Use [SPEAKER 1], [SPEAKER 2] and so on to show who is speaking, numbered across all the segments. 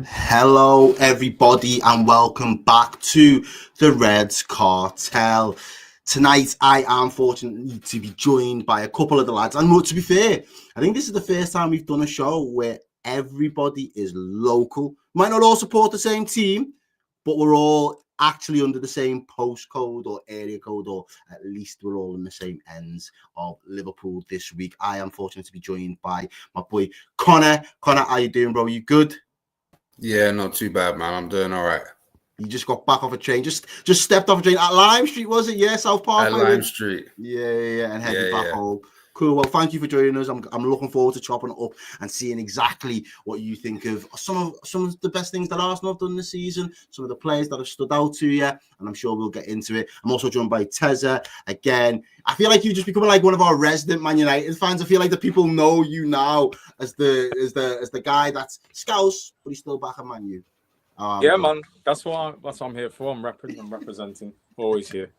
[SPEAKER 1] Hello, everybody, and welcome back to the Reds Cartel. Tonight, I am fortunate to be joined by a couple of the lads. And to be fair, I think this is the first time we've done a show where everybody is local. Might not all support the same team, but we're all actually under the same postcode or area code, or at least we're all in the same ends of Liverpool this week. I am fortunate to be joined by my boy Connor. Connor, how you doing, bro? You good?
[SPEAKER 2] Yeah, not too bad, man. I'm doing all right.
[SPEAKER 1] You just got back off a train. Just stepped off a train at Lime Street, was it? Yeah, South
[SPEAKER 2] At
[SPEAKER 1] Parkway.
[SPEAKER 2] Lime Street.
[SPEAKER 1] Yeah, and
[SPEAKER 2] Yeah,
[SPEAKER 1] heading back
[SPEAKER 2] yeah.
[SPEAKER 1] home. Cool. Well, thank you for joining us. I'm looking forward to chopping it up and seeing exactly what you think of some of the best things that Arsenal have done this season, some of the players that have stood out to you, and I'm sure we'll get into it. I'm also joined by Teza again. I feel like you just becoming like one of our resident Man United fans. I feel like the people know you now as the guy that's Scouse, but he's still back at Man U.
[SPEAKER 3] Yeah, man. That's what I'm here for. I'm representing. Always here.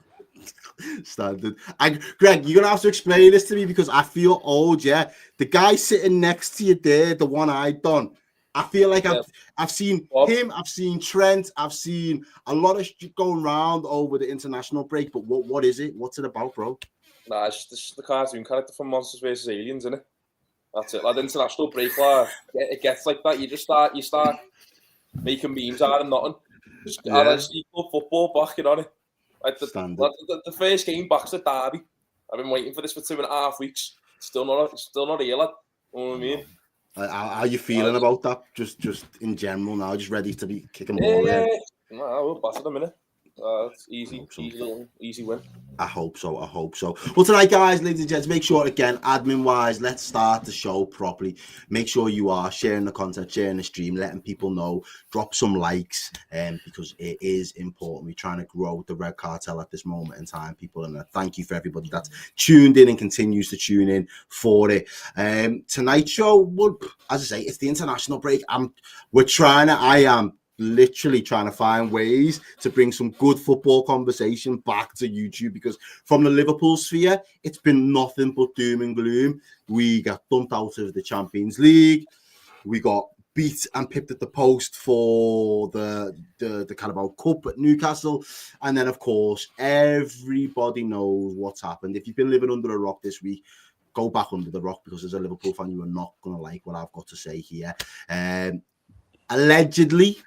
[SPEAKER 1] Standard. And Greg, you're gonna have to explain this to me because I feel old. Yeah, the guy sitting next to you there, the one I done. I feel like I've seen him. I've seen Trent. I've seen a lot of shit going around over the international break. But what is it? What's it about, bro?
[SPEAKER 4] Nah, it's just the cartoon character from Monsters vs Aliens, isn't it? That's it. Like the international break, like, it gets like that. You start making memes out of nothing. Just football back in on it. Like the first game back's a derby. I've been waiting for this for 2.5 weeks. Still not here, lad. You know what I mean?
[SPEAKER 1] How are you feeling about that? Just in general now, just ready to be kicking ball in.
[SPEAKER 4] Nah, we'll pass it a minute. It's easy win.
[SPEAKER 1] I hope so. Well, tonight, guys, ladies and gents, make sure, again, admin-wise, let's start the show properly. Make sure you are sharing the content, sharing the stream, letting people know. Drop some likes, because it is important. We're trying to grow the Red Cartel at this moment in time, people. And thank you for everybody that's tuned in and continues to tune in for it. Tonight's show, well, as I say, it's the international break. I am literally trying to find ways to bring some good football conversation back to YouTube, because from the Liverpool sphere, it's been nothing but doom and gloom. We got dumped out of the Champions League. We got beat and pipped at the post for the Carabao Cup at Newcastle. And then, of course, everybody knows what's happened. If you've been living under a rock this week, go back under the rock, because as a Liverpool fan, you are not going to like what I've got to say here. Allegedly,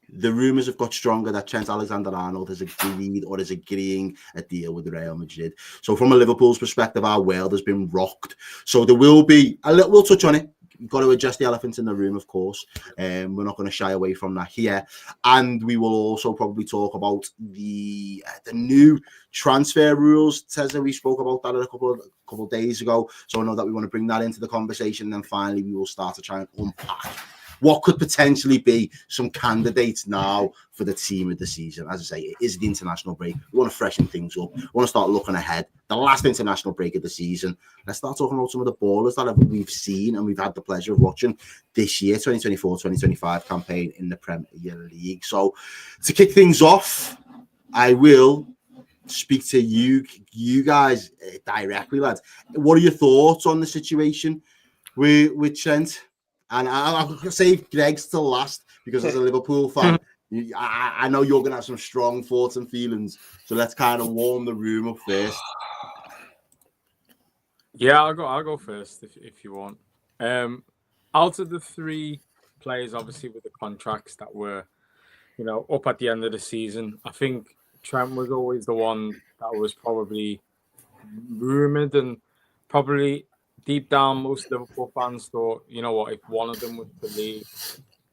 [SPEAKER 1] the rumours have got stronger that Trent Alexander-Arnold has agreed or is agreeing a deal with Real Madrid. So from a Liverpool's perspective, our world has been rocked. So there will be a little, we'll touch on it. We've got to address the elephant in the room, of course. We're not going to shy away from that here. And we will also probably talk about the new transfer rules. Tessa, we spoke about that a couple of days ago. So I know that we want to bring that into the conversation. And then finally, we will start to try and unpack what could potentially be some candidates now for the team of the season. As I say, it is the international break. We want to freshen things up. We want to start looking ahead. The last international break of the season. Let's start talking about some of the ballers that we've seen and we've had the pleasure of watching this year, 2024-2025 campaign in the Premier League. So to kick things off, I will speak to you guys directly, lads. What are your thoughts on the situation with Trent? And I'll save Greg's till last, because as a Liverpool fan, I know you're going to have some strong thoughts and feelings. So let's kind of warm the room up first.
[SPEAKER 3] Yeah, I'll go first if you want. Out of the three players, obviously with the contracts that were, up at the end of the season, I think Trent was always the one that was probably rumored, and probably deep down, most Liverpool fans thought, you know what, if one of them was to leave,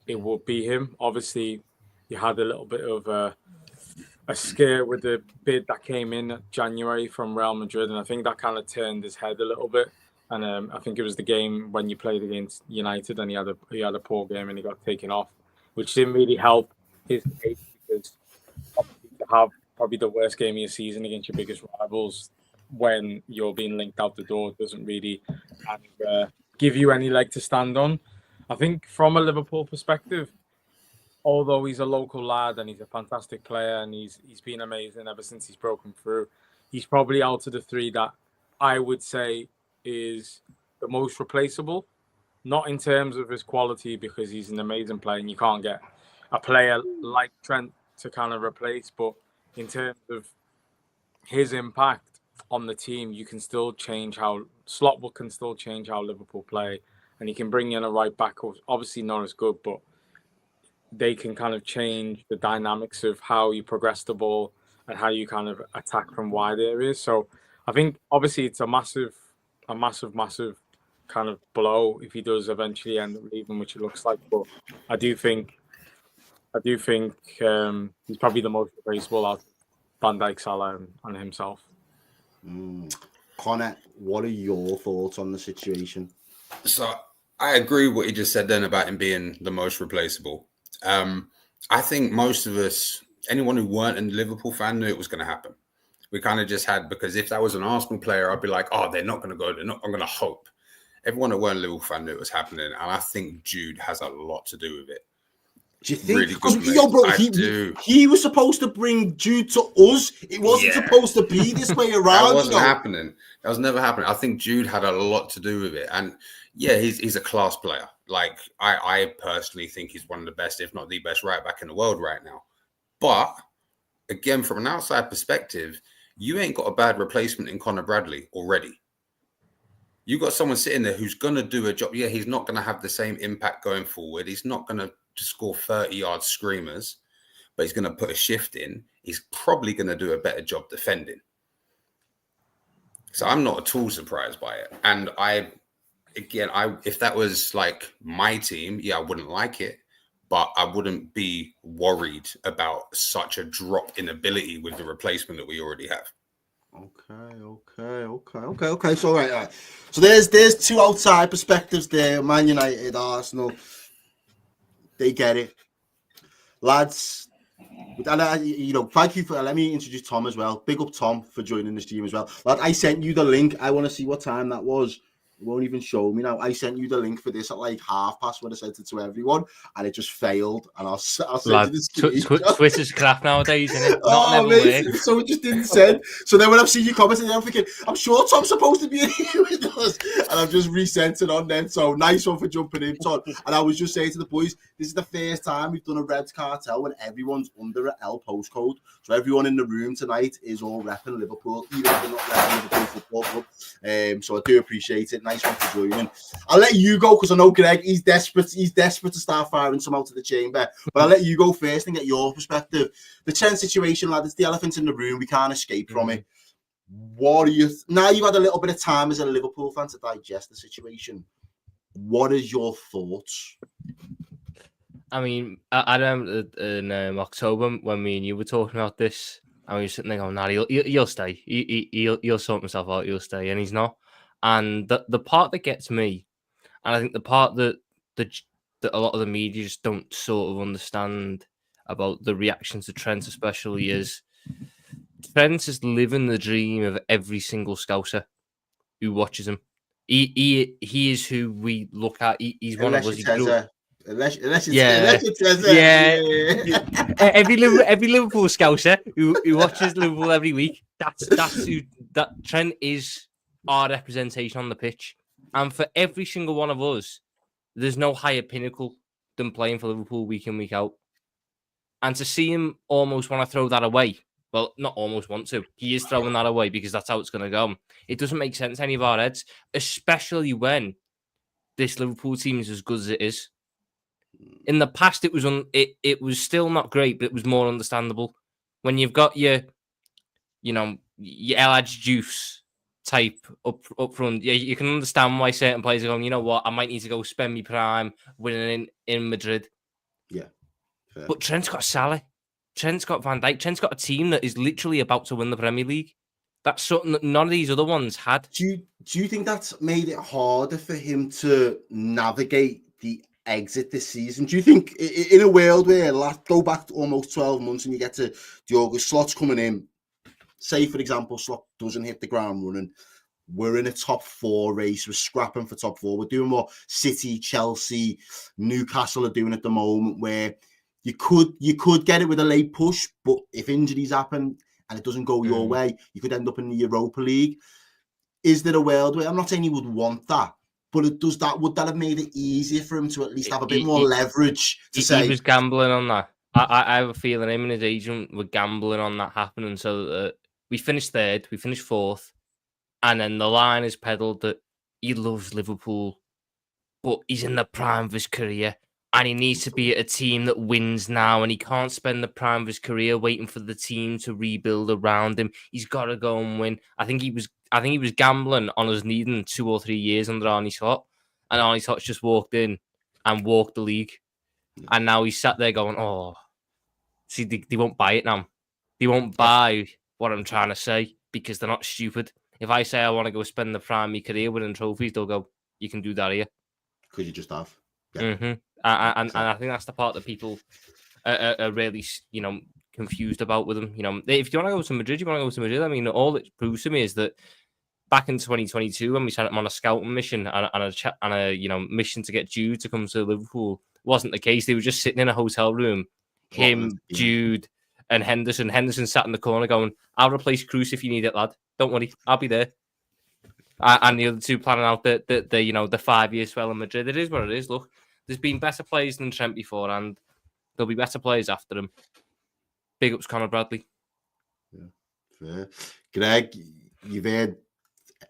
[SPEAKER 3] it would be him. Obviously, you had a little bit of a scare with the bid that came in January from Real Madrid, and I think that kind of turned his head a little bit. And I think it was the game when you played against United, and he had a poor game and he got taken off, which didn't really help his case, because to have probably the worst game of your season against your biggest rivals when you're being linked out the door doesn't really give you any leg to stand on. I think from a Liverpool perspective, although he's a local lad and he's a fantastic player and he's been amazing ever since he's broken through, he's probably out of the three that I would say is the most replaceable. not in terms of his quality, because he's an amazing player and you can't get a player like Trent to kind of replace, but in terms of his impact on the team, you can still change how Slot can still change how Liverpool play, and he can bring in a right back who's obviously not as good, but they can kind of change the dynamics of how you progress the ball and how you kind of attack from wide areas. So I think obviously it's a massive kind of blow if he does eventually end up leaving, which it looks like. But I do think he's probably the most replaceable out of Van Dijk, Salah, and himself.
[SPEAKER 1] Connor, what are your thoughts on the situation?
[SPEAKER 2] So I agree with what you just said then about him being the most replaceable. I think most of us, anyone who weren't a Liverpool fan, knew it was going to happen. We kind of just had, because if that was an Arsenal player, I'd be like, oh, they're not going to go. I'm going to hope. Everyone that weren't a Liverpool fan knew it was happening. And I think Jude has a lot to do with it.
[SPEAKER 1] Do you think?
[SPEAKER 2] Really good,
[SPEAKER 1] Yo, bro,
[SPEAKER 2] do.
[SPEAKER 1] He was supposed to bring Jude to us. It wasn't supposed to be this way around.
[SPEAKER 2] That wasn't happening. That was never happening. I think Jude had a lot to do with it. And yeah, he's a class player. Like, I personally think he's one of the best, if not the best right back in the world right now. But again, from an outside perspective, you ain't got a bad replacement in Conor Bradley already. You got someone sitting there who's going to do a job. Yeah, he's not going to have the same impact going forward. He's not going to score 30-yard screamers, but he's going to put a shift in. He's probably going to do a better job defending. So I'm not at all surprised by it. And if that was like my team, yeah, I wouldn't like it, but I wouldn't be worried about such a drop in ability with the replacement that we already have.
[SPEAKER 1] Okay. So right. So there's two outside perspectives there. Man United, Arsenal. They get it, lads. And thank you for. Let me introduce Tom as well. Big up Tom for joining the stream as well. Lad, I sent you the link. I want to see what time that was. It won't even show me now. I sent you the link for this at like past when I sent it to everyone, and it just failed. And I'll send you the screenshot.
[SPEAKER 5] Twitter's crap nowadays, isn't it?
[SPEAKER 1] So it just didn't send. So then when I've seen you commenting, I'm thinking, I'm sure Tom's supposed to be in here with us, and I've just resent it on then. So nice one for jumping in, Tom. And I was just saying to the boys, this is the first time we've done a Reds Cartel when everyone's under an L postcode. So everyone in the room tonight is all repping Liverpool, even if they're not repping Liverpool Football Club. So I do appreciate it. Nice one for joining. I'll let you go because I know Greg, he's desperate to start firing some out of the chamber. But I'll let you go first and get your perspective. The Trent situation, lad, it's the elephant in the room. We can't escape from it. What are you now? You've had a little bit of time as a Liverpool fan to digest the situation. What is your thoughts?
[SPEAKER 5] I mean, I remember in October when me and you were talking about this, I was sitting there going, "Nah, he'll stay. He'll sort himself out. He'll stay," and he's not. And the part that gets me, and I think the part that a lot of the media just don't sort of understand about the reactions to Trent, especially, is Trent is living the dream of every single Scouser who watches him. He is who we look at. He's one of us. Every Liverpool Scouser who watches Liverpool every week. That's who Trent is. Our representation on the pitch, and for every single one of us, there's no higher pinnacle than playing for Liverpool week in, week out. And to see him almost want to throw that away, well, not almost want to, he is throwing that away because that's how it's going to go. It doesn't make sense any of our heads, especially when this Liverpool team is as good as it is. In the past, it was still not great, but it was more understandable. When you've got your El Hadji Juice type up front, yeah, you can understand why certain players are going, you know what, I might need to go spend my prime winning in Madrid.
[SPEAKER 1] Yeah. Fair.
[SPEAKER 5] But Trent's got Salah. Trent's got Van Dijk. Trent's got a team that is literally about to win the Premier League. That's something that none of these other ones had.
[SPEAKER 1] Do you think that's made it harder for him to navigate the exit this season? Do you think in a world where go back to almost 12 months and you get to the August, Slot's coming in, say, for example, Slot doesn't hit the ground running. We're in a top 4 race. We're scrapping for top 4. We're doing what City, Chelsea, Newcastle are doing at the moment, where you could get it with a late push, but if injuries happen and it doesn't go your way, you could end up in the Europa League. Is there a world where, I'm not saying you would want that, But would that have made it easier for him to at least have a bit
[SPEAKER 5] He-
[SPEAKER 1] more
[SPEAKER 5] he-
[SPEAKER 1] leverage to say?
[SPEAKER 5] He was gambling on that. I have a feeling him and his agent were gambling on that happening. So we finished third, we finished fourth, and then the line is peddled that he loves Liverpool, but he's in the prime of his career, and he needs to be at a team that wins now, and he can't spend the prime of his career waiting for the team to rebuild around him. He's got to go and win. I think he was gambling on us needing 2 or 3 years under Arnie Slot, and Arnie Slot's just walked in and walked the league. And now he's sat there going, oh, see, they won't buy it now. They won't buy what I'm trying to say because they're not stupid. If I say I want to go spend the prime of my career winning trophies, they'll go, you can do that here.
[SPEAKER 1] Because you just have. Yeah.
[SPEAKER 5] Mm-hmm. And I think that's the part that people are really, confused about with him. If you want to go to Madrid, you want to go to Madrid. I mean, all it proves to me is that back in 2022, when we sent him on a scouting mission and a mission to get Jude to come to Liverpool, wasn't the case. They were just sitting in a hotel room. Him, Jude, and Henderson. Henderson sat in the corner going, "I'll replace Cruz if you need it, lad. Don't worry, I'll be there." And the other two planning out the 5 year spell in Madrid. It is what it is. Look, there's been better players than Trent before, and there'll be better players after him. Big ups, Conor Bradley.
[SPEAKER 1] Yeah, fair. Greg, you've heard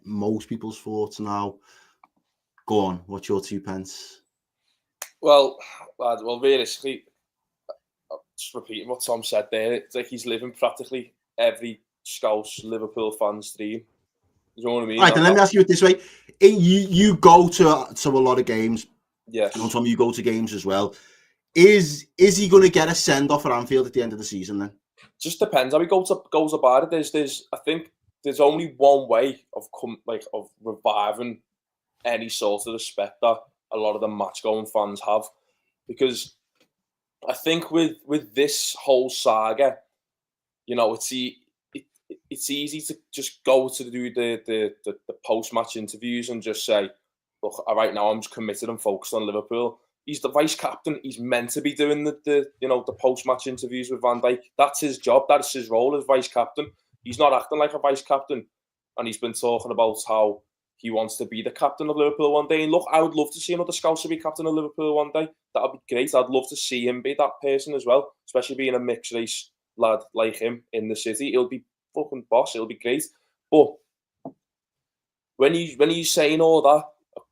[SPEAKER 1] most people's thoughts now. Go on, what's your 2 pence?
[SPEAKER 4] Well, realistically, just repeating what Tom said there, it's like he's living practically every Scouse Liverpool fan's dream. You know what I mean?
[SPEAKER 1] All right, then let me ask you it this way. You go to a lot of games.
[SPEAKER 4] Yes.
[SPEAKER 1] And Tom, you go to games as well. Is he going to get a send-off at Anfield at the end of the season then?
[SPEAKER 4] Just depends how he goes about it. I think there's only one way of reviving any sort of respect that a lot of the match-going fans have, because I think with this whole saga, it's easy to just go to do the post-match interviews and just say, look, right now I'm just committed and focused on Liverpool. He's the vice captain. He's meant to be doing the post-match interviews with Van Dijk. That's his job. That's his role as vice captain. He's not acting like a vice captain, and he's been talking about how he wants to be the captain of Liverpool one day. And look, I would love to see another Scouser be captain of Liverpool one day. That'd be great. I'd love to see him be that person as well, especially being a mixed race lad like him in the city. He'll be fucking boss. It'll be great. But when he's saying all that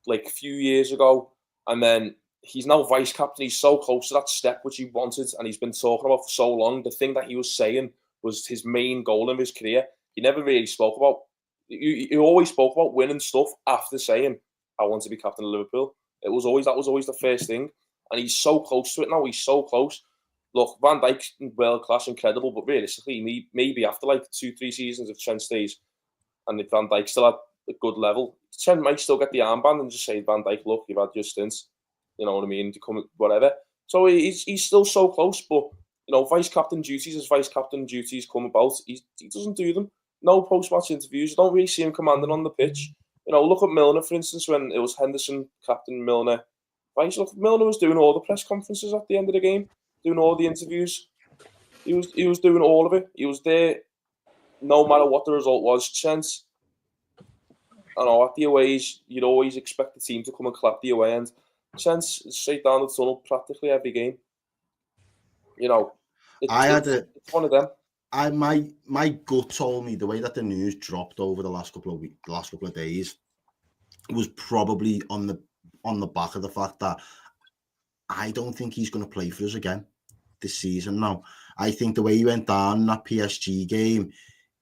[SPEAKER 4] like a few years ago, and then he's now vice captain, he's so close to that step which he wanted and he's been talking about for so long. The thing that he was saying was his main goal in his career. He never really spoke about. He always spoke about winning stuff after saying, "I want to be captain of Liverpool." That was always the first thing, and he's so close to it now. He's so close. Look, Van Dijk's world class, incredible, but realistically, maybe after like 2-3 seasons of Trent stays, and if Van Dijk still at a good level, Trent might still get the armband and just say, "Van Dijk, look, you've had your stints." You know what I mean? To come, whatever. So he's still so close, but vice captain duties as vice captain duties come about. He doesn't do them. No post-match interviews. You don't really see him commanding on the pitch. Look at Milner, for instance, when it was Henderson, captain Milner. Vice, look, Milner was doing all the press conferences at the end of the game, doing all the interviews. He was doing all of it. He was there, no matter what the result was. Chance, at the aways, you'd always expect the team to come and clap the away end. Chance straight down the tunnel practically every game. It's one of them.
[SPEAKER 1] My gut told me the way that the news dropped over the last couple of days was probably on the back of the fact that I don't think he's going to play for us again this season. Now, I think the way he went down in that PSG game,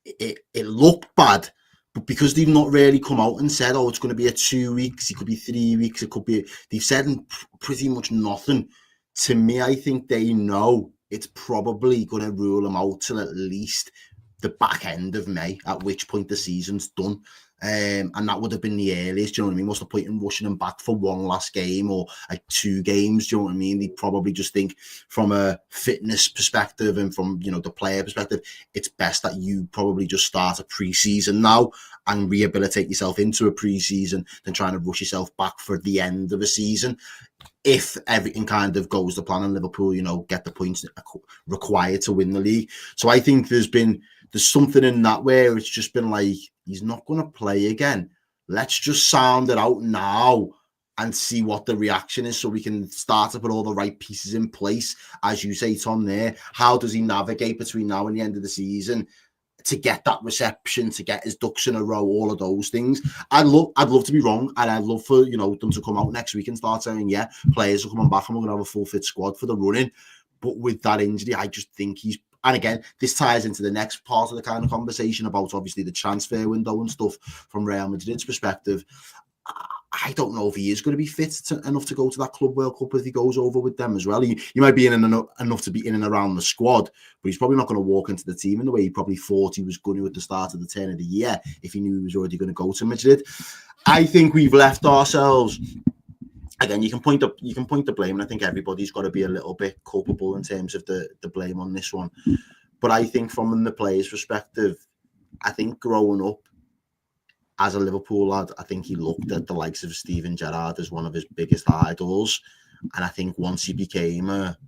[SPEAKER 1] it looked bad, but because they've not really come out and said, "Oh, it's going to be a 2 weeks, it could be 3 weeks, it could be," they've said pretty much nothing. To me, I think they know it's probably going to rule him out till at least the back end of May, at which point the season's done. And that would have been the earliest, do you know what I mean? What's the point in rushing him back for one last game or 2 games, do you know what I mean? They probably just think from a fitness perspective and from, the player perspective, it's best that you probably just start a pre-season now and rehabilitate yourself into a pre-season than trying to rush yourself back for the end of a season. If everything kind of goes to plan and Liverpool, get the points required to win the league. So I think there's something in that where it's just been like, he's not going to play again. Let's just sound it out now and see what the reaction is, so we can start to put all the right pieces in place. As you say, Tom, there, how does he navigate between now and the end of the season to get that reception, to get his ducks in a row, all of those things? I'd love to be wrong, and I'd love for them to come out next week and start saying, yeah, players are coming back and we're going to have a full fit squad for the running. But with that injury, I just think and again, this ties into the next part of the kind of conversation about obviously the transfer window and stuff from Real Madrid's perspective. I don't know if he is going to be fit enough to go to that Club World Cup if he goes over with them as well. He might be enough to be in and around the squad, but he's probably not going to walk into the team in the way he probably thought he was going to at the start of the turn of the year if he knew he was already going to go to Madrid. I think we've left ourselves. Again, you can point the blame, and I think everybody's got to be a little bit culpable in terms of the blame on this one. But I think from the player's perspective, I think growing up as a Liverpool lad, I think he looked at the likes of Steven Gerrard as one of his biggest idols. And I think once he became a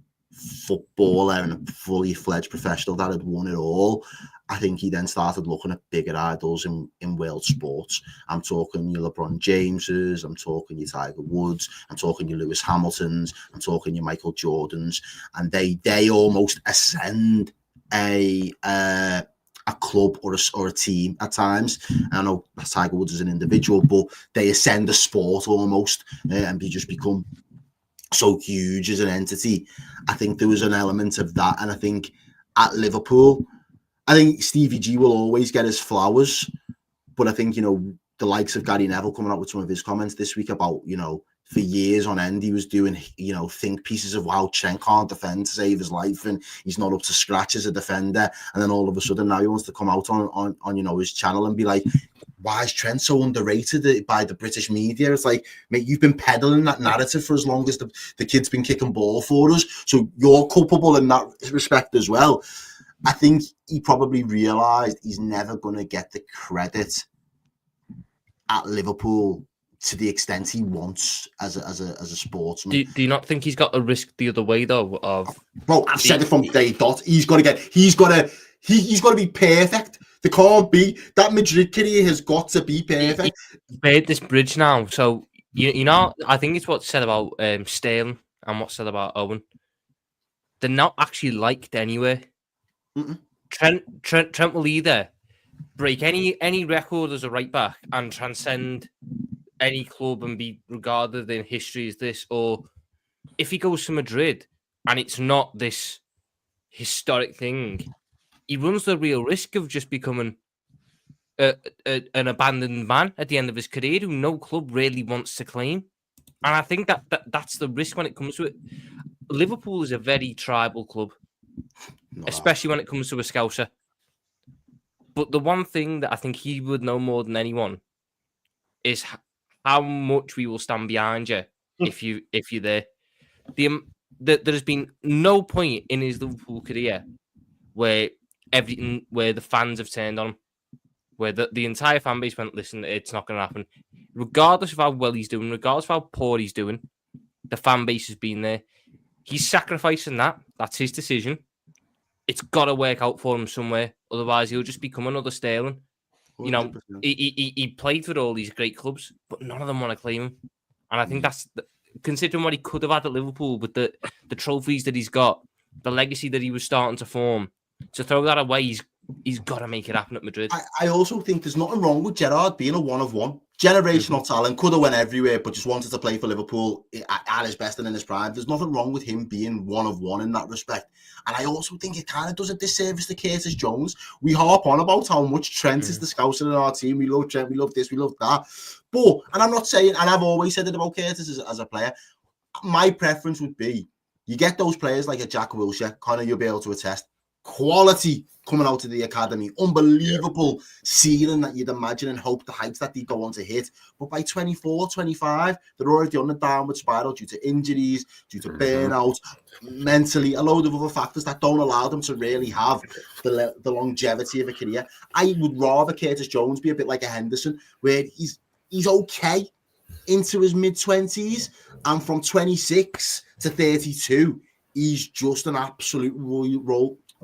[SPEAKER 1] footballer and a fully fledged professional that had won it all, I think he then started looking at bigger idols in world sports. I'm talking your LeBron Jameses, I'm talking your Tiger Woods, I'm talking your Lewis Hamiltons, I'm talking your Michael Jordans, and they almost ascend a club or a team at times. I know Tiger Woods is an individual, but they ascend a sport almost, and they just become so huge as an entity. I think there was an element of that, and I think at Liverpool, I think Stevie G will always get his flowers, but I think, the likes of Gary Neville coming out with some of his comments this week about, for years on end, he was doing, think pieces of how Trent can't defend to save his life and he's not up to scratch as a defender. And then all of a sudden now he wants to come out on his channel and be like, why is Trent so underrated by the British media? It's like, mate, you've been peddling that narrative for as long as the kid's been kicking ball for us. So you're culpable in that respect as well. I think he probably realised he's never going to get the credit at Liverpool to the extent he wants as a sportsman.
[SPEAKER 5] Do you not think he's got a risk the other way though?
[SPEAKER 1] Bro, I've said it from day dot. He's got to be perfect. There can't be that Madrid career has got to be perfect.
[SPEAKER 5] He's made this bridge now, so I think it's what's said about Sterling and what's said about Owen. They're not actually liked anywhere.
[SPEAKER 1] Mm-mm.
[SPEAKER 5] Trent will either break any record as a right back and transcend any club and be regarded in history as this, or if he goes to Madrid and it's not this historic thing, he runs the real risk of just becoming an abandoned man at the end of his career who no club really wants to claim. And I think that's the risk when it comes to it. Liverpool is a very tribal club, especially when it comes to a Scouser. But the one thing that I think he would know more than anyone is how much we will stand behind you if you're there. There has been no point in his Liverpool career where the fans have turned on him, where the entire fan base went, listen, it's not going to happen. Regardless of how well he's doing, regardless of how poor he's doing, the fan base has been there. He's sacrificing that. That's his decision. It's got to work out for him somewhere. Otherwise, he'll just become another Sterling. 100%. He played for all these great clubs, but none of them want to claim him. And I think that's, considering what he could have had at Liverpool with the trophies that he's got, the legacy that he was starting to form, to throw that away, he's got to make it happen at Madrid.
[SPEAKER 1] I also think there's nothing wrong with Gerrard being a one-of-one. Generational talent, could have went everywhere, but just wanted to play for Liverpool at his best and in his prime. There's nothing wrong with him being one-of-one in that respect. And I also think it kind of does a disservice to Curtis Jones. We harp on about how much Trent is the scouser in our team. We love Trent, we love this, we love that. But, and I'm not saying, and I've always said it about Curtis as a player, my preference would be, you get those players like a Jack Wilshere, Connor, you'll be able to attest, quality coming out of the academy, unbelievable ceiling that you'd imagine and hope the heights that they go on to hit. But by 24, 25, they're already on the downward spiral due to injuries, due to burnout, mentally, a load of other factors that don't allow them to really have the longevity of a career. I would rather Curtis Jones be a bit like a Henderson, where he's okay into his mid-20s, and from 26 to 32, he's just an absolute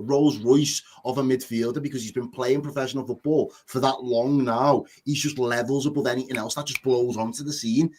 [SPEAKER 1] Rolls Royce of a midfielder, because he's been playing professional football for that long now. He's just levels above anything else that just blows onto the scene.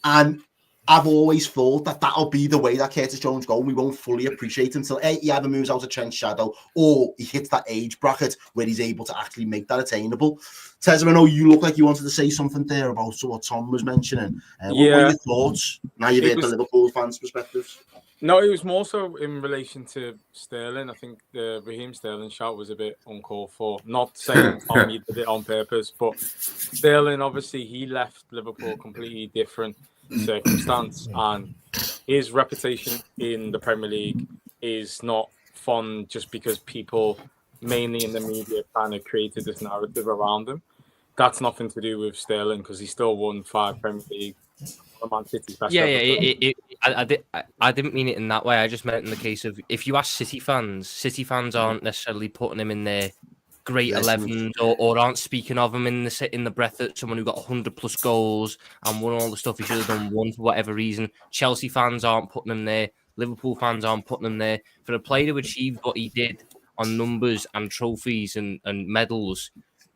[SPEAKER 1] And I've always thought that that'll be the way that Curtis Jones goes. We won't fully appreciate until he either moves out of Trent's shadow or he hits that age bracket where he's able to actually make that attainable. Tezza, I know you look like you wanted to say something there about what Tom was mentioning. What are your thoughts? Now you've heard the Liverpool fans' perspectives.
[SPEAKER 3] No, it was more so in relation to Sterling. I think the Raheem Sterling shout was a bit uncalled for. Not saying Tom, you did it on purpose, but Sterling, obviously, he left Liverpool completely different circumstance, and his reputation in the Premier League is not fun just because people, mainly in the media, kind of created this narrative around him. That's nothing to do with Sterling because he still won 5 Premier League. Man City's best
[SPEAKER 5] I didn't mean it in that way. I just meant in the case of if you ask City fans aren't necessarily putting him in their great 11s or aren't speaking of him in the breath of someone who got 100+ goals and won all the stuff he should have done, won for whatever reason. Chelsea fans aren't putting him there. Liverpool fans aren't putting him there. For a player to achieve what he did on numbers and trophies and medals,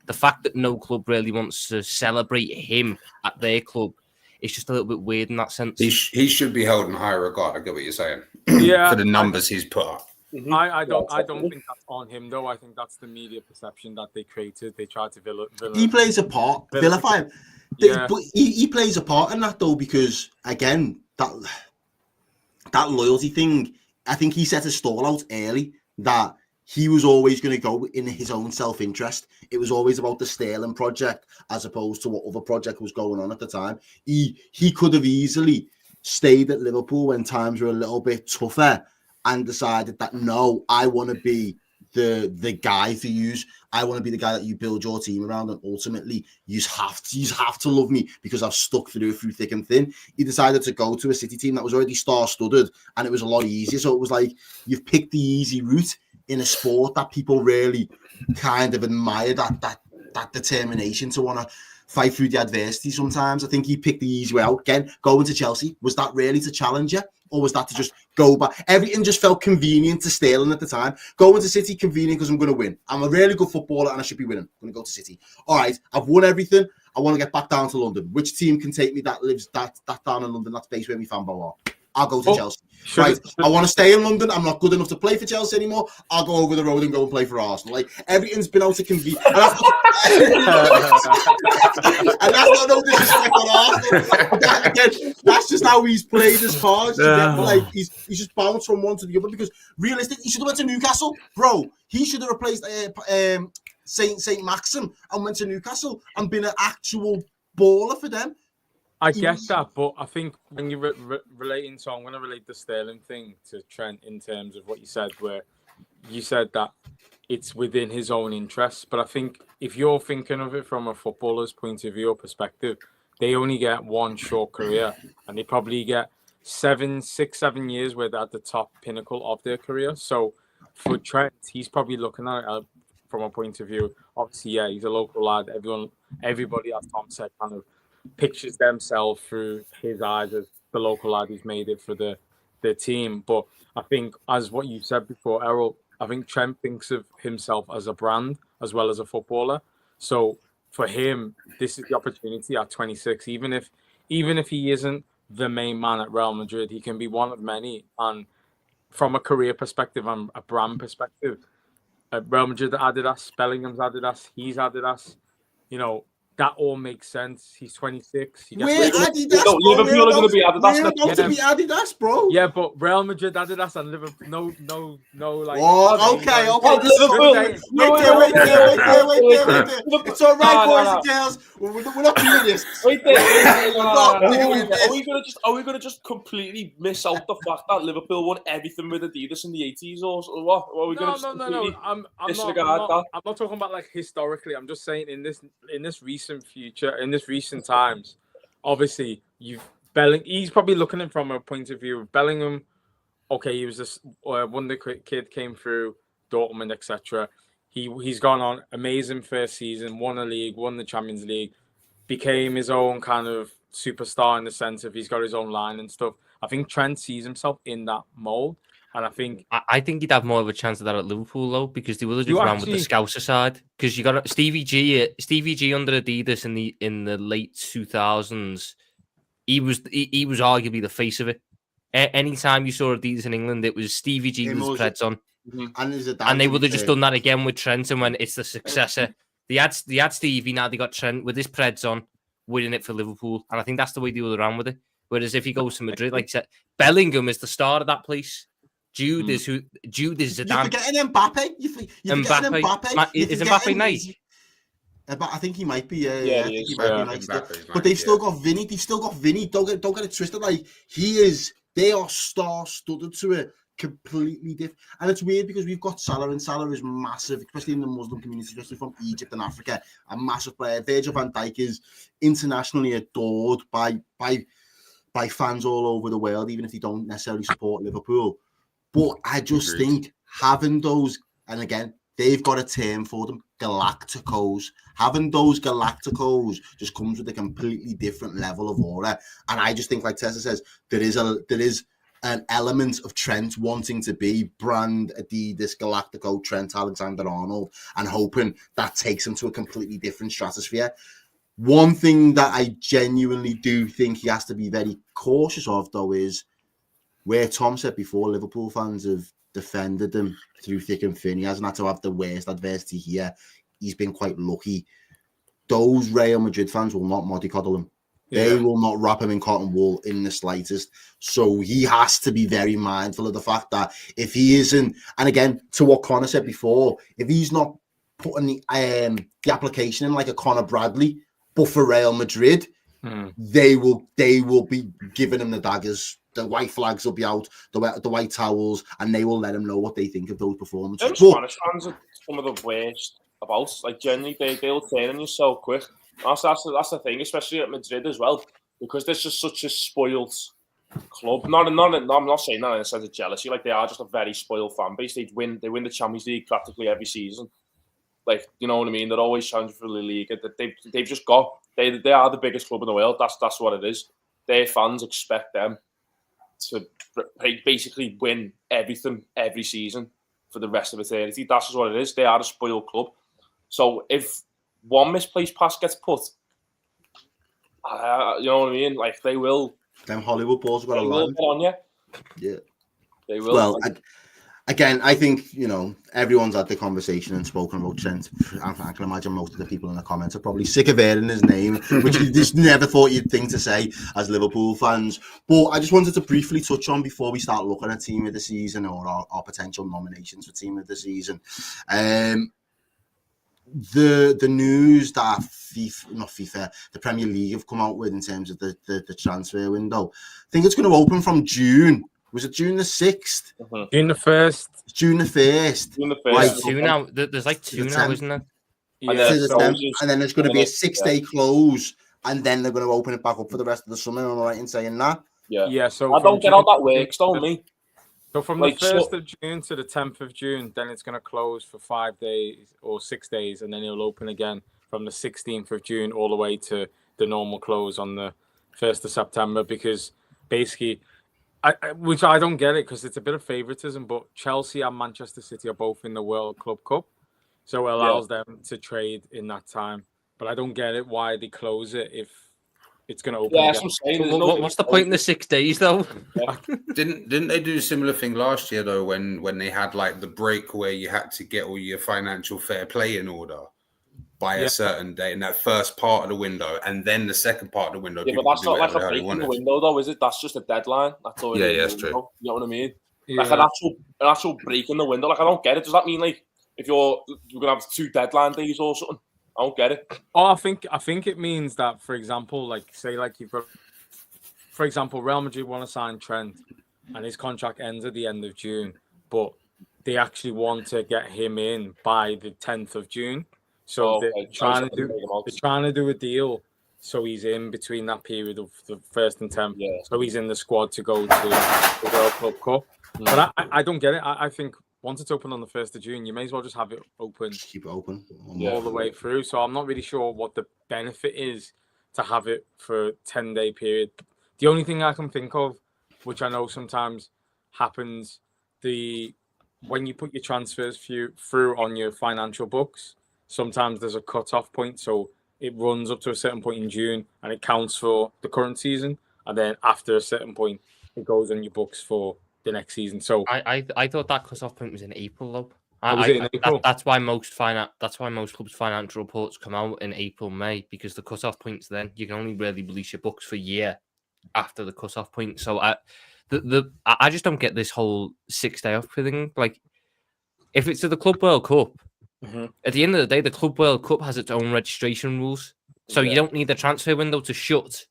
[SPEAKER 5] the fact that no club really wants to celebrate him at their club, it's just a little bit weird in that sense.
[SPEAKER 2] He should be held in higher regard. I get what you're saying.
[SPEAKER 3] Yeah,
[SPEAKER 2] for the numbers he's put up.
[SPEAKER 3] I don't think that's on him though. I think that's the media perception that they created. They tried to
[SPEAKER 1] He plays a part. Vilify him. Yeah. But he plays a part in that though, because again, that loyalty thing, I think he set a stall out early that he was always going to go in his own self-interest. It was always about the Sterling project as opposed to what other project was going on at the time. He could have easily stayed at Liverpool when times were a little bit tougher and decided that, no, I want to be the guy for you. I want to be the guy that you build your team around, and ultimately you have to love me because I've stuck through thick and thin. He decided to go to a City team that was already star-studded, and it was a lot easier. So it was like you've picked the easy route in a sport that people really kind of admire, that determination to want to fight through the adversity sometimes. I think he picked the easy way out. Again, going to Chelsea, was that really to challenge you? Or was that to just go back? Everything just felt convenient to Sterling at the time. Going to City, convenient because I'm going to win. I'm a really good footballer and I should be winning. I'm going to go to City. All right, I've won everything. I want to get back down to London. Which team can take me that lives that down in London, that space where my fanboy are? I'll go to Chelsea. Right, I want to stay in London. I'm not good enough to play for Chelsea anymore. I'll go over the road and go and play for Arsenal. Like, everything's been out of convenience. And that's not no disrespect on Arsenal. Again, that's just how he's played his cards. Like, he's just bounced from one to the other because realistically, he should have went to Newcastle, bro. He should have replaced Saint Maxim and went to Newcastle and been an actual baller for them.
[SPEAKER 3] I get that, but I think when you're relating, so I'm going to relate the Sterling thing to Trent in terms of what you said, where you said that it's within his own interests. But I think if you're thinking of it from a footballer's point of view or perspective, they only get one short career, and they probably get 7 years where they're at the top pinnacle of their career. So for Trent, he's probably looking at it from a point of view. Obviously, yeah, he's a local lad. Everybody, as Tom said, kind of pictures themselves through his eyes as the local lad who's made it for the team. But I think, as what you said before, Errol, I think Trent thinks of himself as a brand as well as a footballer. So for him, this is the opportunity at 26. Even if he isn't the main man at Real Madrid, he can be one of many. And from a career perspective and a brand perspective, Real Madrid, Adidas, Bellingham's Adidas, he's Adidas, that all makes sense. He's 26.
[SPEAKER 1] We're Adidas,
[SPEAKER 4] bro. Liverpool are going to be Adidas.
[SPEAKER 1] We're about to be Adidas, bro.
[SPEAKER 3] Yeah, but Real Madrid, Adidas, and Liverpool. No. Like.
[SPEAKER 1] Oh, okay.
[SPEAKER 4] Liverpool.
[SPEAKER 1] Wait. It's all right, boys and girls. We're not doing this.
[SPEAKER 4] Wait there. Are we going to just completely miss out the fact that Liverpool won everything with Adidas in the 80s or what? Are we going to
[SPEAKER 3] No. I'm not talking about like historically. I'm just saying in this recent future, in this recent times, obviously he's probably looking at it from a point of view of Bellingham. Okay, he was this wonder kid, came through Dortmund, etc. He's gone on amazing first season, won a league, won the Champions League, became his own kind of superstar in the sense of he's got his own line and stuff. I think Trent sees himself in that mold. And
[SPEAKER 5] I think he'd have more of a chance of that at Liverpool though, because they will have just ran with the Scouser side. Because you got Stevie G under Adidas in the late 2000s. he was arguably the face of it. Anytime you saw Adidas in England, it was Stevie G with his Preds on. And they would have just done that again with Trent, and when it's the successor, they had Stevie, now they got Trent with his Preds on, winning it for Liverpool, and I think that's the way they will around with it. Whereas if he goes to Madrid, like you said, Bellingham is the star of that place. Jude is Zidane.
[SPEAKER 1] You're forgetting Mbappe. You're forgetting Mbappe.
[SPEAKER 5] Is Mbappe nice?
[SPEAKER 1] I think he might be. Yeah,
[SPEAKER 4] Yeah,
[SPEAKER 1] I
[SPEAKER 4] he
[SPEAKER 1] think he
[SPEAKER 4] is.
[SPEAKER 1] might be nice. But they've still got Vinny. They've still got Vinny. Don't get it twisted. Like he is. They are star-studded to it. Completely different, and it's weird because we've got Salah, and Salah is massive, especially in the Muslim community, especially from Egypt and Africa. A massive player. Virgil van Dijk is internationally adored by fans all over the world, even if they don't necessarily support Liverpool. But I just think having those, and again, they've got a term for them, Galacticos. Having those Galacticos just comes with a completely different level of aura. And I just think, like Tessa says, there is an element of Trent wanting to be brand Adidas Galactico Trent Alexander-Arnold and hoping that takes him to a completely different stratosphere. One thing that I genuinely do think he has to be very cautious of, though, is where Tom said before, Liverpool fans have defended him through thick and thin. He hasn't had to have the worst adversity here. He's been quite lucky. Those Real Madrid fans will not mollycoddle him. They will not wrap him in cotton wool in the slightest. So he has to be very mindful of the fact that if he isn't, and again, to what Connor said before, if he's not putting the application in like a Connor Bradley, but for Real Madrid, they will be giving him the daggers. The white flags will be out, the white towels, and they will let him know what they think of those performances.
[SPEAKER 4] Them Spanish fans are some of the worst about. Like, generally, they'll turn on you so quick. That's the thing, especially at Madrid as well, because there's just such a spoiled club. I'm not saying that in a sense of jealousy. Like, they are just a very spoiled fan base. They win the Champions League practically every season. Like, you know what I mean? They're always challenging for the league. They've just got they are the biggest club in the world. That's what it is. Their fans expect them to basically win everything every season for the rest of eternity. That's just what it is. They are a spoiled club. So if one misplaced pass gets put, you know what I mean? Like, they will.
[SPEAKER 1] Them Hollywood balls got to land.
[SPEAKER 4] On you.
[SPEAKER 1] Yeah.
[SPEAKER 4] They will.
[SPEAKER 1] Well, again, I think, everyone's had the conversation and spoken about Trent. I can imagine most of the people in the comments are probably sick of hearing his name, which you just never thought you'd think to say as Liverpool fans. But I just wanted to briefly touch on, before we start looking at Team of the Season or our potential nominations for Team of the Season, the news that the Premier League have come out with in terms of the transfer window. I think it's going to open from June. Was it June the 6th?
[SPEAKER 3] June the 1st.
[SPEAKER 1] June the 1st.
[SPEAKER 5] Right. Two now. There's like two now, isn't there?
[SPEAKER 1] Yeah. And then there's going to be a 6-day close, and then they're going to open it back up for the rest of the summer. Am I right in saying that?
[SPEAKER 4] Yeah.
[SPEAKER 3] So
[SPEAKER 4] I don't get how that works, don't me.
[SPEAKER 3] So from the 1st of June to the 10th of June, then it's going to close for 5 days or 6 days, and then it'll open again from the 16th of June all the way to the normal close on the 1st of September, because basically, which I don't get it, because it's a bit of favoritism, but Chelsea and Manchester City are both in the World Club Cup, so it allows them to trade in that time. But I don't get it why they close it if it's going to open.
[SPEAKER 4] Yeah, I'm saying.
[SPEAKER 5] What's the point in the 6 days, though?
[SPEAKER 2] Didn't they do a similar thing last year, though, when they had like the break where you had to get all your financial fair play in order by a certain day in that first part of the window, and then the second part of the window?
[SPEAKER 4] Yeah, but that's not like a break in the window, though, is it? That's just a deadline. That's all.
[SPEAKER 2] Yeah, that's true.
[SPEAKER 4] You know what I mean?
[SPEAKER 3] Yeah.
[SPEAKER 4] Like an actual break in the window. Like, I don't get it. Does that mean like if you're gonna have 2 deadline days or something? I don't get it.
[SPEAKER 3] Oh, I think it means that, for example, like say like you've got, for example, Real Madrid want to sign Trent, and his contract ends at the end of June, but they actually want to get him in by the 10th of June. So they're trying to do a deal so he's in between that period of the 1st and 10th. Yeah. So he's in the squad to go to the World Club Cup. But I don't get it. I think once it's open on the 1st of June, you may as well just have it open.
[SPEAKER 1] Just keep it open.
[SPEAKER 3] All the way through. So I'm not really sure what the benefit is to have it for a 10-day period. The only thing I can think of, which I know sometimes happens, when you put your transfers through on your financial books, sometimes there's a cut-off point. So it runs up to a certain point in June and it counts for the current season. and then after a certain point, it goes on your books for the next season. So
[SPEAKER 5] I thought that cut-off point was in April, though.
[SPEAKER 3] was it in April?
[SPEAKER 5] That's why most clubs' financial reports come out in April, May, because the cut-off point's then. You can only really release your books for a year after the cut-off point. So I just don't get this whole 6-day off thing. Like, if it's to the Club World Cup, at the end of the day, the Club World Cup has its own registration rules. So you don't need the transfer window to shut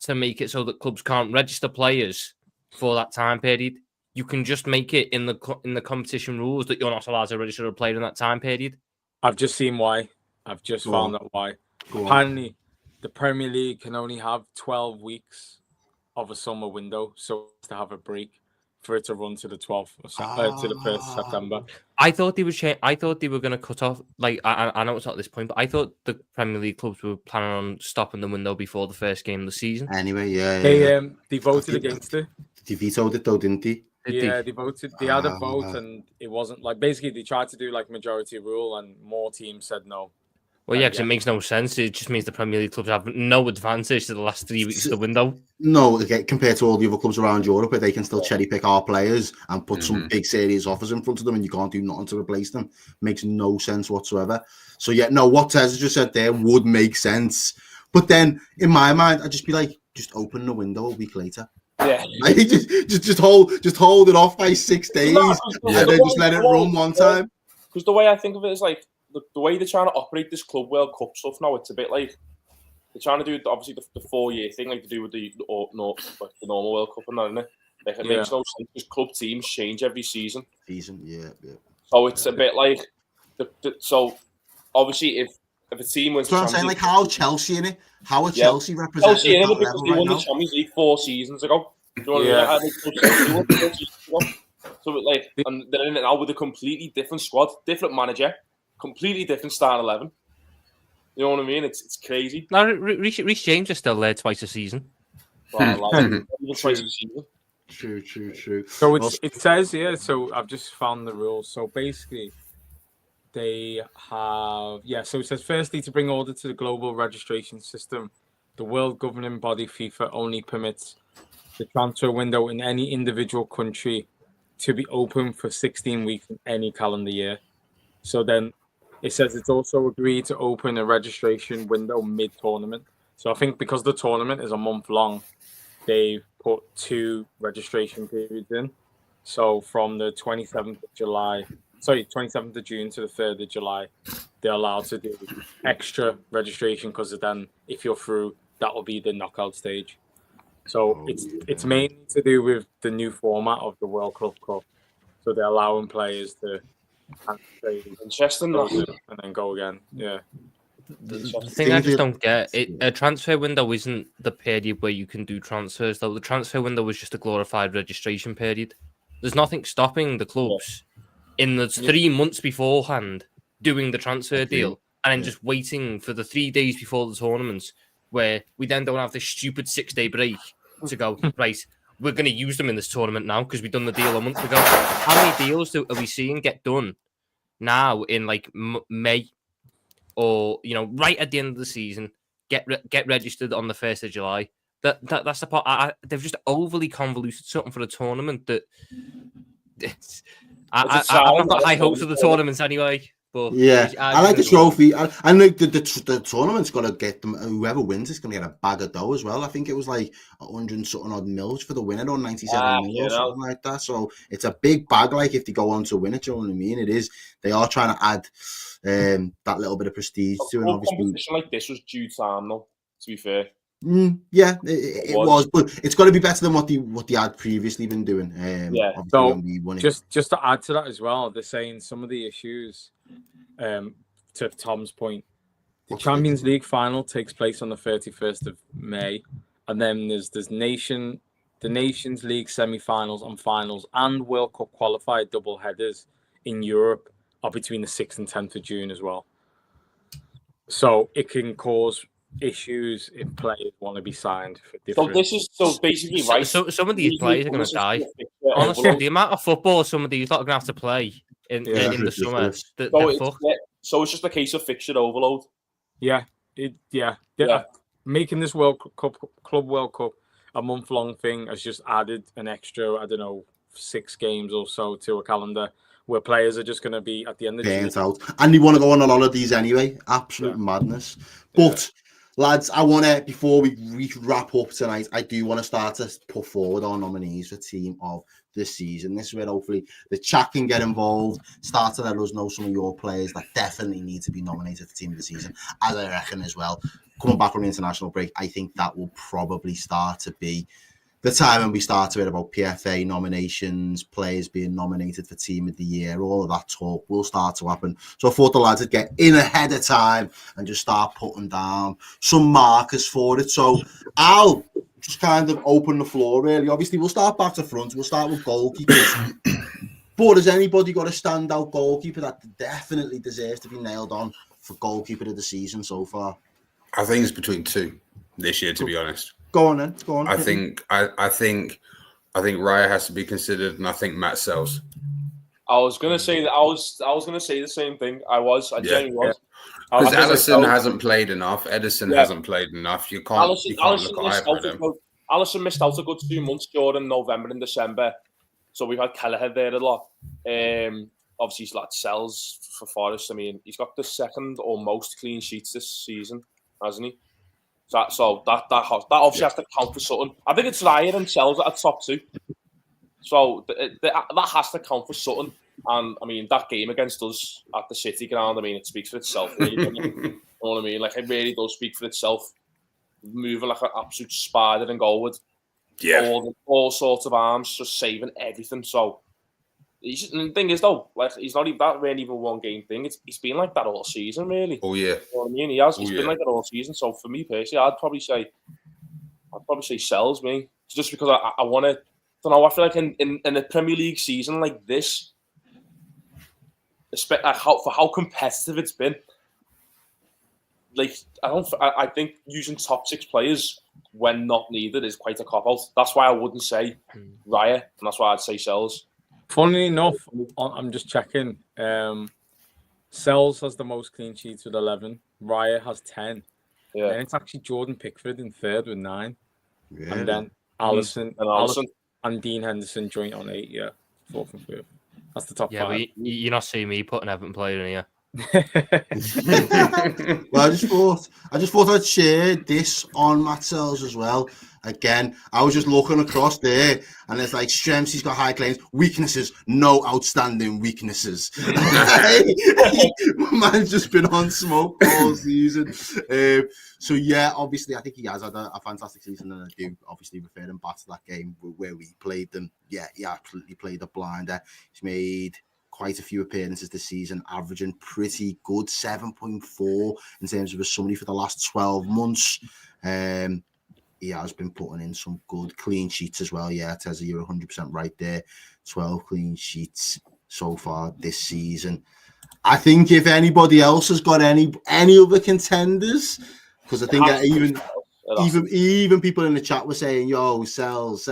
[SPEAKER 5] to make it so that clubs can't register players for that time period. You can just make it in the competition rules that you're not allowed to register a player in that time period.
[SPEAKER 3] I've just seen why. I've just found out why. Apparently, the Premier League can only have 12 weeks of a summer window, so to have a break for it to run to the 12th to the 1st of September.
[SPEAKER 5] I thought they were going to cut off. Like, I know it's not at this point, but I thought the Premier League clubs were planning on stopping the window before the first game of the season.
[SPEAKER 1] Anyway,
[SPEAKER 3] They voted against it.
[SPEAKER 1] They vetoed it though, didn't they?
[SPEAKER 3] They voted. They had a vote, and it wasn't like, basically they tried to do like majority rule, and more teams said no.
[SPEAKER 5] Well, yeah, because it makes no sense. It just means the Premier League clubs have no advantage to the last 3 weeks of the window.
[SPEAKER 1] No, compared to all the other clubs around Europe, where they can still cherry pick our players and put some big serious offers in front of them, and you can't do nothing to replace them. Makes no sense whatsoever. So yeah, no, what Tez just said there would make sense. But then in my mind, I'd just be like, just open the window a week later.
[SPEAKER 4] Yeah,
[SPEAKER 1] like, just hold it off by 6 days, and then just let it run one time.
[SPEAKER 4] Because the way I think of it is like the way they're trying to operate this Club World Cup stuff now. It's a bit like they're trying to do obviously the 4-year thing, like they do with the normal World Cup and that, isn't it? Like, it makes no sense because club teams change every season.
[SPEAKER 1] Yeah.
[SPEAKER 4] So it's a bit like so obviously if a team wins,
[SPEAKER 1] so I'm saying, like, how Chelsea in it, how are Chelsea represented?
[SPEAKER 4] Chelsea in it because they won the Champions League 4 seasons ago. Do you know what I mean? So like, and they're in it now with a completely different squad, different manager, completely different starting 11. You know what I mean? It's crazy.
[SPEAKER 5] No, Reece James is still there twice a season.
[SPEAKER 4] Even twice a season.
[SPEAKER 1] True.
[SPEAKER 3] So it says here. So I've just found the rules. So basically, they have So it says, firstly, to bring order to the global registration system, the world governing body FIFA only permits the transfer window in any individual country to be open for 16 weeks in any calendar year. So then it says it's also agreed to open a registration window mid-tournament. So I think because the tournament is a month long, they've put 2 registration periods in. So from the 27th of June to the 3rd of July, they're allowed to do extra registration because then if you're through, that will be the knockout stage. So it's mainly to do with the new format of the World Club Cup. So they're allowing players to
[SPEAKER 4] interesting
[SPEAKER 3] and then go again. Yeah.
[SPEAKER 5] The thing I just don't get, a transfer window isn't the period where you can do transfers, though. The transfer window is just a glorified registration period. There's nothing stopping the clubs in the 3 months beforehand doing the transfer deal and then just waiting for the 3 days before the tournaments, where we then don't have this stupid 6-day break to go, right, we're going to use them in this tournament now because we've done the deal a month ago. How many deals are we seeing get done now in like May or, right at the end of the season, get registered on the 1st of July? That's the part. They've just overly convoluted something for a tournament that I've not got high hopes of the tournaments anyway. But
[SPEAKER 1] I like the trophy. I know the tournament's got to get them. Whoever wins is going to get a bag of dough as well. I think it was like 100 something odd mils for the winner, or 97 mil or something like that. So it's a big bag. Like if they go on to win it, you know what I mean? It is. They are trying to add that little bit of prestige to it. Obviously,
[SPEAKER 4] competition like this was due time, though. To be fair.
[SPEAKER 1] It was, but it's got to be better than what they had previously been doing.
[SPEAKER 3] So just to add to that as well, they're saying some of the issues. To Tom's point, the Champions League final takes place on the 31st of May, and then there's the Nations League semi-finals and finals and World Cup qualifier double headers in Europe are between the 6th and 10th of June as well. So it can cause issues if players want to be signed for different.
[SPEAKER 4] So basically right.
[SPEAKER 5] So some of these players are going to die. Honestly, the amount of football some of these lot are going to have to play in the summer.
[SPEAKER 4] So it's just a case of fixture overload.
[SPEAKER 3] Making this Club World Cup a month-long thing has just added an extra, I don't know, 6 games or so to a calendar where players are just going to be at the end of June.
[SPEAKER 1] Burnt out. And they want to go on a lot of these anyway. Absolute madness. But, lads, I want to, before we wrap up tonight, I do want to start to put forward our nominees for Team of the Season. This is where hopefully the chat can get involved. Start to let us know some of your players that definitely need to be nominated for Team of the Season, as I reckon as well. Coming back from the international break, I think that will probably start to be the time when we start to hear about PFA nominations, players being nominated for Team of the Year, all of that talk will start to happen. So I thought the lads would get in ahead of time and just start putting down some markers for it. So I'll just kind of open the floor, really. Obviously, we'll start back to front. We'll start with goalkeepers. But has anybody got a standout goalkeeper that definitely deserves to be nailed on for goalkeeper of the season so far?
[SPEAKER 2] I think it's between 2 this year, to be honest.
[SPEAKER 1] Go on then. Go on.
[SPEAKER 2] I think Raya has to be considered, and I think Matt Sells.
[SPEAKER 4] I was gonna say that. I was gonna say the same thing. I genuinely was.
[SPEAKER 2] Because Alisson hasn't played enough. Edison hasn't played enough. You can't look at either of them.
[SPEAKER 4] Alisson missed out a good 2 months during November and December, so we've had Kelleher there a lot. Obviously, he's like Sells for Forest. I mean, he's got the second or most clean sheets this season, hasn't he? So that obviously has to count for something. I think it's Ryan and Sells at top 2. So that has to count for something. And I mean, that game against us at the City ground, I mean, it speaks for itself. Really, you know what I mean? Like, it really does speak for itself. Moving like an absolute spider and goal with all sorts of arms, just saving everything. So the thing is, though, like, he's not even that really even one game thing. He's been like that all season, really.
[SPEAKER 2] Oh yeah,
[SPEAKER 4] you know what I mean? He has. He's been like that all season. So for me personally, I'd probably say Sells, me, just because I want to. I don't know. I feel like in a Premier League season like this, for how competitive it's been, like I think using top 6 players when not needed is quite a cop out. That's why I wouldn't say Raya, and that's why I'd say Sells.
[SPEAKER 3] Funnily enough, I'm just checking. Sells has the most clean sheets with 11. Raya has 10.
[SPEAKER 4] Yeah,
[SPEAKER 3] and it's actually Jordan Pickford in third with 9, and then
[SPEAKER 4] Alisson
[SPEAKER 3] and Dean Henderson joint on 8. Yeah, 4th and 5th. That's the top 5.
[SPEAKER 5] But you're not seeing me putting Everton player in here.
[SPEAKER 1] Well, I just thought I'd share this on Matt Sells as well. Again, I was just looking across there, and it's like strengths, he's got high claims, weaknesses, no outstanding weaknesses. Man's just been on smoke all season. So yeah, obviously, I think he has had a fantastic season, and I do obviously refer him back to that game where we played them. Yeah, he absolutely played a blinder. He's made quite a few appearances this season, averaging pretty good 7.4 in terms of a summary for the last 12 months. He has been putting in some good clean sheets as well. Yeah, Tezza, you're 100% right there. 12 clean sheets so far this season. I think if anybody else has got any other contenders, because I think even people in the chat were saying, "Yo, Sells."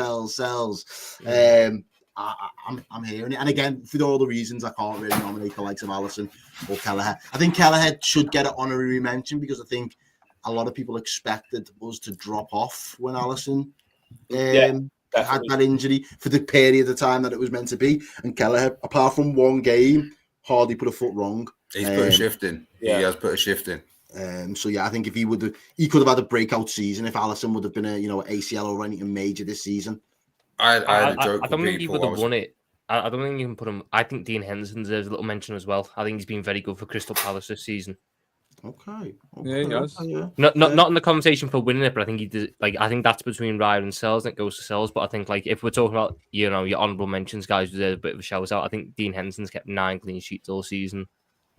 [SPEAKER 1] I'm hearing it, and again, for all the reasons, I can't really nominate the likes of Alisson or Kelleher. I think Kelleher should get an honorary mention because I think a lot of people expected us to drop off when Alisson had that injury for the period of time that it was meant to be. And Kelleher, apart from one game, hardly put a foot wrong.
[SPEAKER 2] He's put a shift in. Yeah. He has put a shift in.
[SPEAKER 1] So yeah, I think if he could have had a breakout season if Alisson would have been an ACL or anything major this season.
[SPEAKER 5] I don't think he would have won it. I don't think you can put him. I think Dean Henderson deserves a little mention as well. I think he's been very good for Crystal Palace this season.
[SPEAKER 1] Okay.
[SPEAKER 3] Yeah, he does.
[SPEAKER 1] Yeah.
[SPEAKER 5] Not in the conversation for winning it, but I think he did. Like, I think that's between Ryan and Sells, and it goes to Sells. But I think, like, if we're talking about your honourable mentions, guys, with a bit of a shout out, I think Dean Henderson's kept 9 clean sheets all season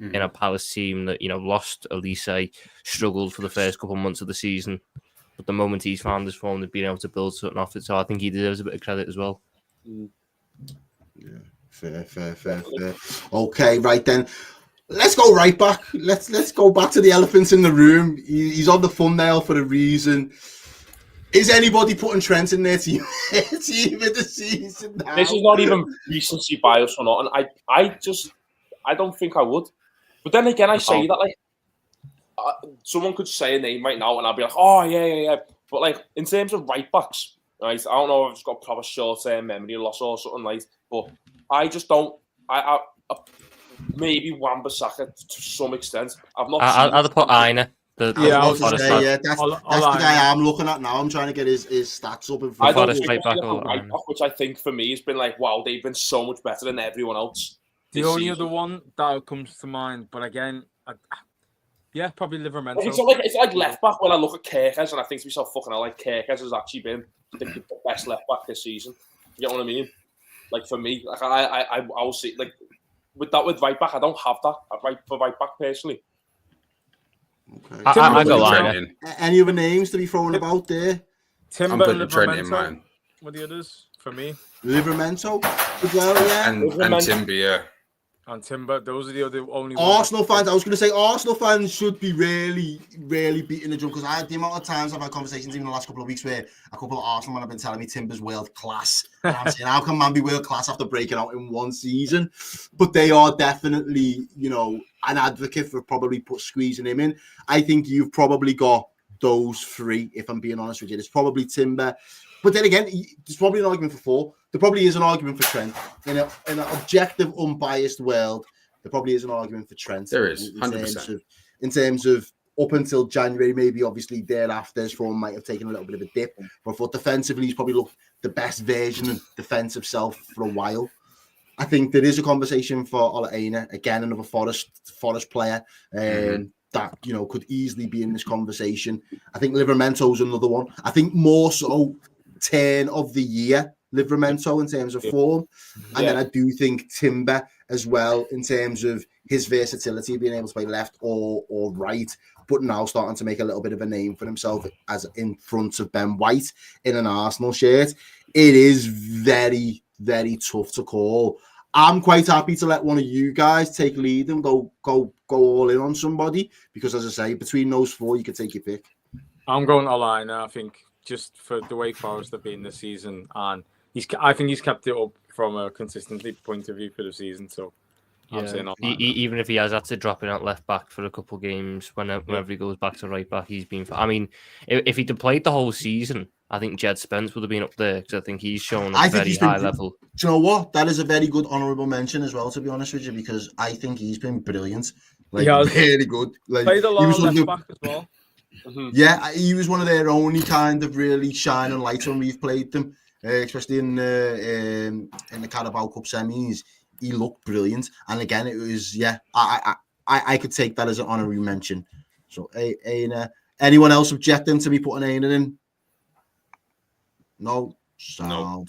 [SPEAKER 5] in a Palace team that lost. Elise struggled for the first couple of months of the season, but the moment he's found his form, they've been able to build something off it. So I think he deserves a bit of credit as well.
[SPEAKER 1] Yeah, fair. Okay, right then. Let's go right back. Let's go back to the elephants in the room. He's on the thumbnail for a reason. Is anybody putting Trent in their team of the season now?
[SPEAKER 4] This is not even recency bias or not, and I don't think I would. But then again, I say that like someone could say a name right now, and I'll be like, oh yeah. But like in terms of right backs, right? I don't know if I've just got proper short-term memory loss or something, like, but I just don't. I maybe Wan-Bissaka to some extent. I've not.
[SPEAKER 5] I'd put Aina.
[SPEAKER 3] Yeah, I was
[SPEAKER 1] That's
[SPEAKER 3] gonna say,
[SPEAKER 1] that's
[SPEAKER 3] I'll
[SPEAKER 1] the guy
[SPEAKER 3] line
[SPEAKER 1] I'm looking at now. I'm trying to get his stats up in
[SPEAKER 4] I
[SPEAKER 1] front
[SPEAKER 4] don't
[SPEAKER 1] of
[SPEAKER 5] Forest
[SPEAKER 1] me.
[SPEAKER 5] right back
[SPEAKER 4] think
[SPEAKER 5] or
[SPEAKER 4] right back, which I think for me has been like, wow, they've been so much better than everyone else.
[SPEAKER 3] The
[SPEAKER 4] this
[SPEAKER 3] only
[SPEAKER 4] season.
[SPEAKER 3] other one that comes to mind, but again, yeah, probably Livermento.
[SPEAKER 4] It's like left back when I look at Kerkez and I think to myself, fucking hell, like Kerkez has actually been the best left back this season. You know what I mean? Like for me, like I will see like with right back, I don't have that for right back personally.
[SPEAKER 1] Okay.
[SPEAKER 5] I go
[SPEAKER 3] Timber-
[SPEAKER 5] Aina.
[SPEAKER 1] Any other names to be thrown about there?
[SPEAKER 2] I'm
[SPEAKER 3] Timber and
[SPEAKER 2] putting Trent in
[SPEAKER 3] Livermento
[SPEAKER 2] mine.
[SPEAKER 3] were the others for me.
[SPEAKER 1] Livermento as well, yeah.
[SPEAKER 2] And Timber, yeah.
[SPEAKER 3] And Timber, those are the only ones.
[SPEAKER 1] Arsenal fans, I was going to say Arsenal fans should be really beating the drum because the amount of times I've had conversations even the last couple of weeks where a couple of Arsenal men have been telling me Timber's world class. And I'm saying, how can man be world class after breaking out in one season? But they are definitely, you know, an advocate for probably squeezing him in. I think you've probably got those three, if I'm being honest with you. It's probably Timber. But then again, there's probably an argument for four. There probably is an argument for Trent. In an objective, unbiased world, there probably is an argument for Trent.
[SPEAKER 2] There is, 100%.
[SPEAKER 1] In terms of up until January, maybe obviously thereafter, his form might have taken a little bit of a dip. But for defensively, he's probably looked the best version of defensive self for a while. I think there is a conversation for Ola Aina, again, another Forest player. That, you know, could easily be in this conversation. I think Livermento's another one. I think more so turn of the year, Livermento, in terms of form. And then I do think Timber as well, in terms of his versatility, being able to play left or right, but now starting to make a little bit of a name for himself as in front of Ben White in an Arsenal shirt. It is very, very tough to call. I'm quite happy to let one of you guys take lead and go all in on somebody because, as I say, between those four, you can take your pick.
[SPEAKER 3] I'm going Olaina. I think just for the way Forest have been this season, and I think he's kept it up from a consistency point of view for the season. So I'm saying Olaina.
[SPEAKER 5] Even if he has had to drop in at left back for a couple of games, whenever he goes back to right back, he's been. I mean, if he'd have played the whole season, I think Jed Spence would have been up there because I think he's shown a very high level.
[SPEAKER 1] Do you know what? That is a very good honourable mention as well, to be honest with you, because I think he's been brilliant. Like, really good. Like,
[SPEAKER 3] played a lot
[SPEAKER 1] he was
[SPEAKER 3] of left back as well.
[SPEAKER 1] Yeah, he was one of their only kind of really shining lights when we've played them, especially in the Carabao Cup semis. He looked brilliant, and again, it was I could take that as an honorary mention. So, Aina. Anyone else objecting to me putting Aina in? No sound.
[SPEAKER 2] No.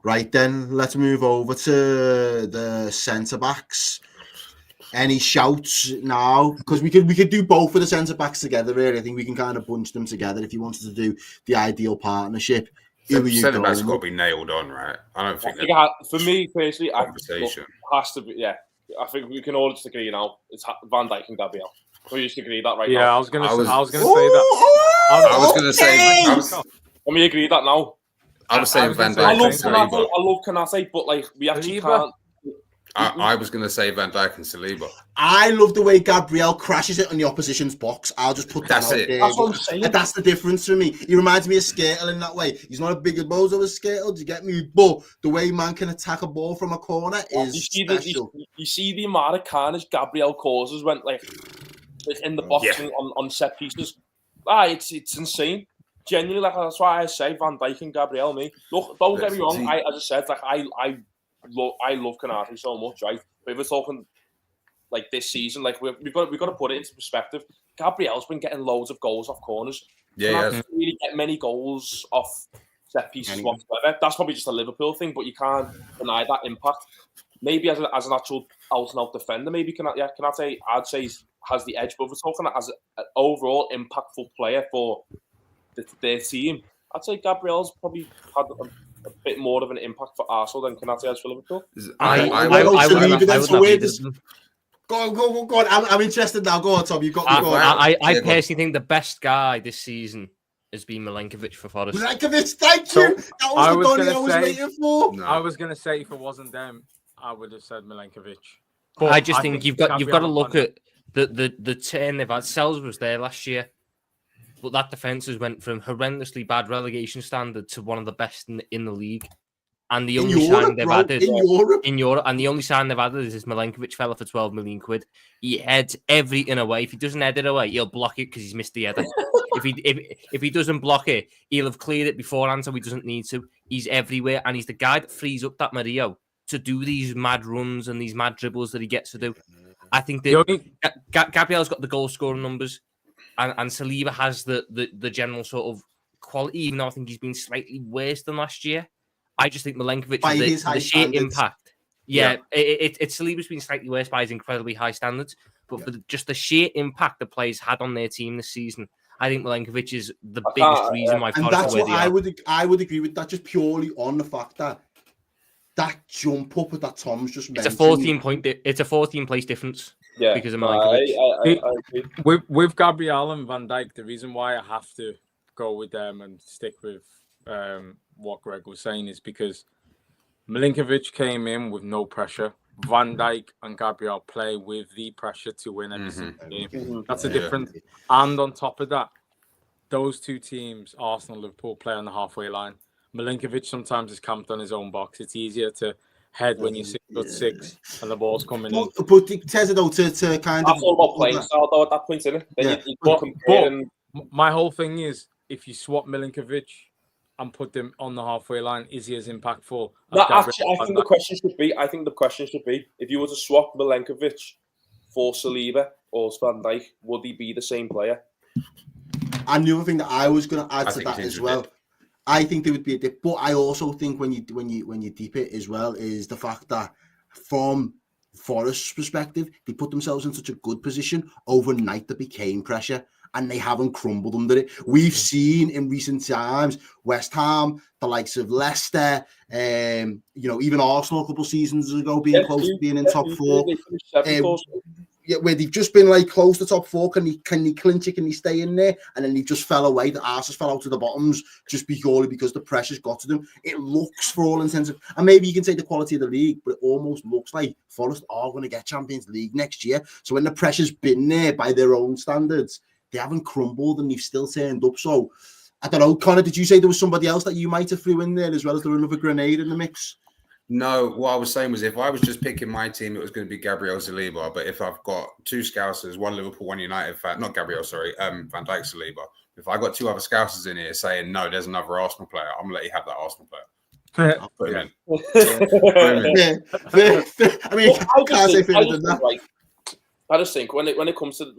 [SPEAKER 1] Right then, let's move over to the centre backs. Any shouts now? Because we could do both of the centre backs together. Really, I think we can kind of bunch them together if you wanted to do the ideal partnership.
[SPEAKER 2] Centre backs got to be nailed on, right? I don't think
[SPEAKER 4] for me personally,
[SPEAKER 2] conversation
[SPEAKER 4] has to be. Yeah, I think we can all just agree now. It's Van Dijk and Gabriel. We just agree that right now.
[SPEAKER 3] Yeah, I was gonna say that.
[SPEAKER 2] I was gonna say.
[SPEAKER 4] Let me agree that now.
[SPEAKER 2] I was saying Van Dijk.
[SPEAKER 4] I love Konate, but like we actually can't.
[SPEAKER 2] I was going to say Van Dijk and Saliba.
[SPEAKER 1] I love the way Gabriel crashes it on the opposition's box. I'll just put that out there.
[SPEAKER 4] That's what I'm saying.
[SPEAKER 1] That's the difference for me. He reminds me of Skirtle in that way. He's not as big as Bozo as Skirtle, do you get me? But the way man can attack a ball from a corner is special.
[SPEAKER 4] You see the amount of carnage Gabriel causes when like in the box on set pieces. It's insane. Genuinely, like that's why I say Van Dijk and Gabriel. Me, look, don't get me wrong. As I said, like I love Konate so much, right? But if we're talking like this season, like we've got to put it into perspective. Gabriel's been getting loads of goals off corners.
[SPEAKER 2] Yeah,
[SPEAKER 4] He really get many goals off set pieces whatsoever. That's probably just a Liverpool thing, but you can't deny that impact. Maybe as an actual out-and-out defender, maybe Konate, I'd say has the edge. But we're talking as an overall impactful player for their team. I'd say Gabriel's probably had a bit more of an impact for Arsenal than Konate has for Liverpool.
[SPEAKER 1] Go on. I'm interested now. Go on, Tom. You got me going.
[SPEAKER 5] I personally think the best guy this season has been Milenkovic for Forest.
[SPEAKER 1] Milenkovic, thank you. That was the Donny I was waiting for.
[SPEAKER 3] No. I was going to say if it wasn't them, I would have said Milenkovic.
[SPEAKER 5] But I just think you've got to look at the turn they've had. Sells was there last year. but that defence has went from horrendously bad relegation standard to one of the best in the league. And the only sign they've added
[SPEAKER 1] in Europe,
[SPEAKER 5] and the only sign they've added is this Milenkovic fella for 12 million quid. He heads everything away. If he doesn't head it away, he'll block it because he's missed the header. if he doesn't block it, he'll have cleared it beforehand, so he doesn't need to. He's everywhere, and he's the guy that frees up that Mario to do these mad runs and these mad dribbles that he gets to do. I think that Gabriel's got the goal scoring numbers, and Saliba has the general sort of quality, even though I think he's been slightly worse than last year. I just think Milenkovic is the sheer impact. Yeah, it's Saliba's been slightly worse by his incredibly high standards, but for just the sheer impact the players had on their team this season, I think Milenkovic is the biggest reason why.
[SPEAKER 1] And that's what I would agree with that, just purely on the fact that jump up that Tom's just mentioned.
[SPEAKER 5] It's a 14 place difference.
[SPEAKER 4] Yeah,
[SPEAKER 5] because of Milenkovic.
[SPEAKER 4] I agree.
[SPEAKER 3] With Gabriel and Van Dijk, the reason why I have to go with them and stick with what Greg was saying is because Milenkovic came in with no pressure. Van Dijk and Gabriel play with the pressure to win every single game. That's a difference. And on top of that, those two teams, Arsenal, Liverpool, play on the halfway line. Milenkovic sometimes is camped on his own box. It's easier to head when you're 6'6" and the ball's coming in.
[SPEAKER 1] But it says it though to kind of.
[SPEAKER 4] That's all about playing style though at that point, isn't it?
[SPEAKER 3] But my whole thing is, if you swap Milenkovic and put them on the halfway line, is he as impactful?
[SPEAKER 4] No, actually, I think the question should be: if you were to swap Milenkovic for Saliba or Van Dijk, would he be the same player?
[SPEAKER 1] And the other thing that I was going to add to that as well, I think there would be a dip, but I also think when you deep it as well is the fact that from Forest's perspective, they put themselves in such a good position overnight that became pressure. And they haven't crumbled under it. We've seen in recent times West Ham, the likes of Leicester, even Arsenal a couple of seasons ago being close to being in top four. Where they've just been like close to top four. Can he clinch it? Can he stay in there? And then he just fell away. The arses fell out to the bottoms just purely because the pressure's got to them. It looks, for all intents and maybe you can say the quality of the league, but it almost looks like Forest are going to get Champions League next year. So when the pressure's been there by their own standards, they haven't crumbled and they've still turned up. So, I don't know, Connor, did you say there was somebody else that you might have threw in there as well? As there another grenade in the mix?
[SPEAKER 2] No, what I was saying was if I was just picking my team, it was going to be Gabriel Saliba. But if I've got two Scousers, one Liverpool, one United fan, not Gabriel, sorry, Van Dijk Saliba. If I got two other Scousers in here saying, no, there's another Arsenal player, I'm going to let you have that Arsenal player. I'll put him in.
[SPEAKER 1] I mean, I can't say further than that.
[SPEAKER 4] I just think when it comes to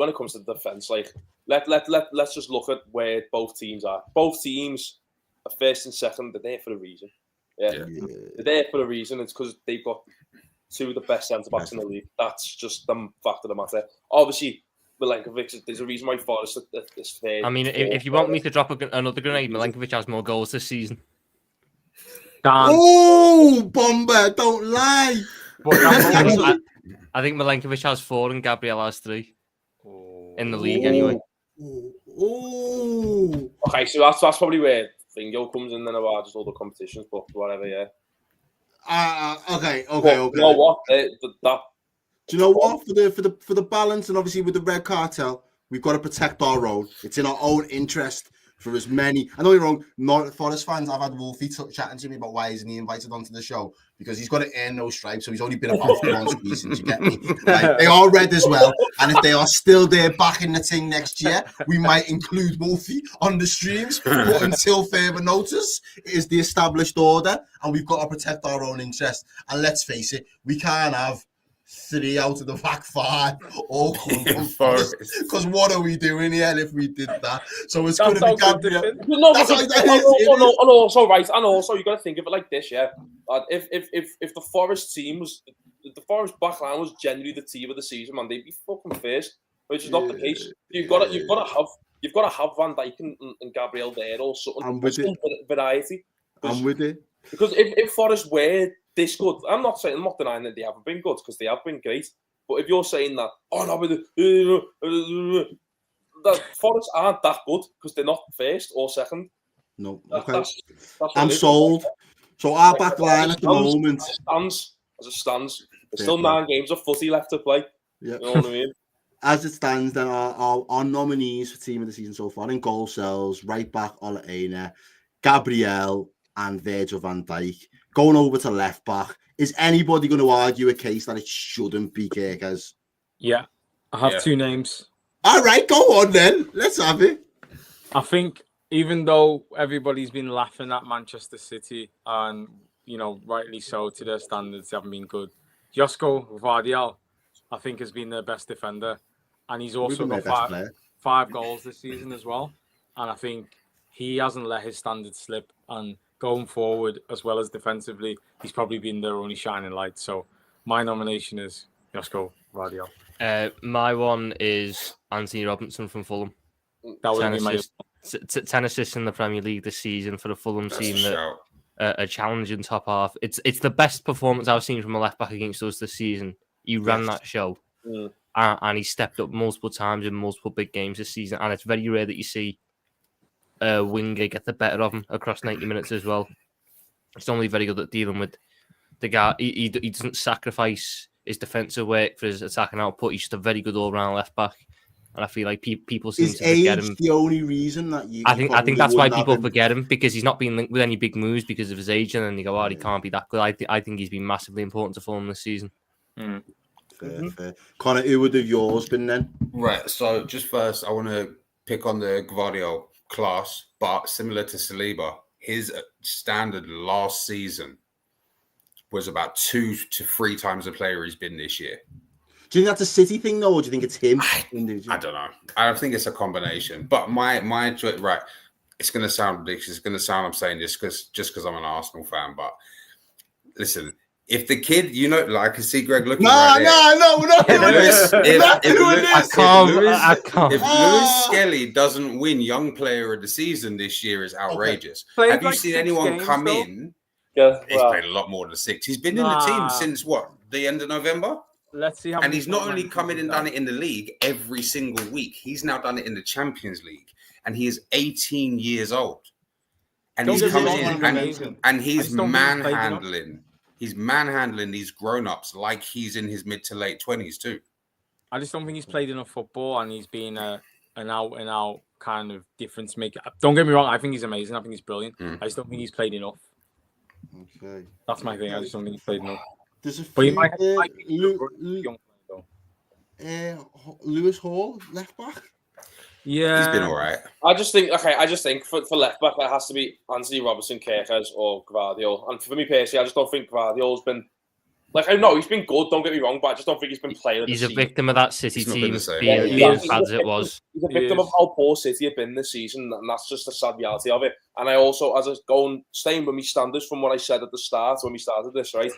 [SPEAKER 4] defense, like let's just look at where both teams are. Both teams are first and second. They're there for a reason. Yeah. They're there for a reason. It's because they've got two of the best centre backs in the league. That's just the fact of the matter. Obviously, Milenkovic. There's a reason why Forest is fair.
[SPEAKER 5] I mean, if you want me to drop another grenade, Milenkovic has more goals this season.
[SPEAKER 1] Oh, Bomber! Don't lie.
[SPEAKER 5] I think Milenkovic has 4 and Gabriel has 3 in the league anyway.
[SPEAKER 4] Okay, so that's probably where Fingo comes in then about just all the competitions, but whatever, yeah.
[SPEAKER 1] Okay.
[SPEAKER 4] You know what?
[SPEAKER 1] Do you know what? For the balance and obviously with the red cartel, we've got to protect our own. It's in our own interest. For as many, I know you're wrong, not Forest fans. I've had Wolfie chatting to me about why isn't he invited onto the show because he's got to earn those stripes. So he's only been about once season. You get me? Like, they are red as well, and if they are still there back in the thing next year, we might include Wolfie on the streams. But until further notice, it is the established order, and we've got to protect our own interest. And let's face it, we can't have 3 out of the back 5 all come from Forest. Because what are we doing here if we did that? So it's going to be Gabriel.
[SPEAKER 4] And also you got to think of it like this, yeah. If the Forest team was, if the Forest back line was generally the team of the season, man, they'd be fucking first, which is not the case. You've got to have Van Dijk and Gabriel there or something. Some variety.
[SPEAKER 1] I'm with it.
[SPEAKER 4] Because if Forest were this good, I'm not denying that they haven't been good because they have been great. But if you're saying that, that Forest aren't that good because they're not first or second.
[SPEAKER 1] No, okay. That's I'm sold. So our back line at the moment
[SPEAKER 4] as it stands. There's still 9 games of footy left to play.
[SPEAKER 1] Yeah.
[SPEAKER 4] You know what I mean?
[SPEAKER 1] as it stands, then our nominees for team of the season so far in goal cells, right back Ola Aina, Gabriel, and Virgil van Dijk. Going over to left back, is anybody going to argue a case that it shouldn't be Kirkers?
[SPEAKER 3] Yeah, I have two names.
[SPEAKER 1] All right, go on then. Let's have it.
[SPEAKER 3] I think even though everybody's been laughing at Manchester City and, rightly so to their standards, they haven't been good, Josko Vardial, I think, has been their best defender. And he's also got five goals this season as well. And I think he hasn't let his standards slip. And going forward, as well as defensively, he's probably been their only shining light. So my nomination is Josko Vardial.
[SPEAKER 5] My one is Anthony Robinson from Fulham.
[SPEAKER 3] That would be my
[SPEAKER 5] 10 assists in the Premier League this season for the Fulham team that a challenging top half. It's the best performance I've seen from a left back against us this season. He ran that show, and he stepped up multiple times in multiple big games this season. And it's very rare that you see a winger get the better of him across 90 minutes as well. He's normally very good at dealing with the guy. He doesn't sacrifice his defensive work for his attacking output. He's just a very good all-round left back. And I feel like people seem to forget him.
[SPEAKER 1] The only reason that
[SPEAKER 5] I think that's why people forget him, because he's not been linked with any big moves because of his age, and then you go, "Oh, he can't be that good." I think he's been massively important to Fulham this season.
[SPEAKER 1] Fair. Connor, who would have yours been then?
[SPEAKER 2] Right. So just first, I want to pick on the Gvardiol class, but similar to Saliba, his standard last season was about 2 to 3 times the player he's been this year.
[SPEAKER 1] Do you think that's a City thing, though, or do you think it's him?
[SPEAKER 2] I don't know. I think it's a combination. But my right, it's going to sound ridiculous. It's going to sound I'm saying this because I'm an Arsenal fan. But listen, if the kid, I can see Greg looking right there.
[SPEAKER 1] No, we're not doing this.
[SPEAKER 2] If Lewis Skelly doesn't win Young Player of the Season this year, is outrageous.
[SPEAKER 3] Okay.
[SPEAKER 2] Have you seen anyone come in?
[SPEAKER 4] Yeah,
[SPEAKER 2] He's played a lot more than 6. He's been in the team since the end of November?
[SPEAKER 3] Let's see how.
[SPEAKER 2] And he's not only come in and done it in the league every single week. He's now done it in the Champions League, and he is 18 years old. And he's coming in and he's manhandling. He's manhandling these grown-ups like he's in his mid to late 20s too.
[SPEAKER 3] I just don't think he's played enough football, and he's been an out-and-out kind of difference maker. Don't get me wrong. I think he's amazing. I think he's brilliant. I just don't think he's played enough.
[SPEAKER 1] Okay,
[SPEAKER 3] that's my thing. I just don't think he's played enough.
[SPEAKER 1] There's a
[SPEAKER 3] but he
[SPEAKER 1] few,
[SPEAKER 3] might be
[SPEAKER 1] Lewis Hall, left back.
[SPEAKER 3] Yeah,
[SPEAKER 2] he's been all right.
[SPEAKER 4] I just think for left back that has to be Anthony Robinson, Kirkers, or Gvardiol. And for me personally, I just don't think Gvardiol's been I know he's been good. Don't get me wrong, but I just don't think he's been playing.
[SPEAKER 5] He's a victim of that City team
[SPEAKER 2] being
[SPEAKER 5] as bad as it was.
[SPEAKER 4] He's a victim of how poor City have been this season, and that's just the sad reality of it. And I also, staying with my standards from what I said at the start when we started this, right?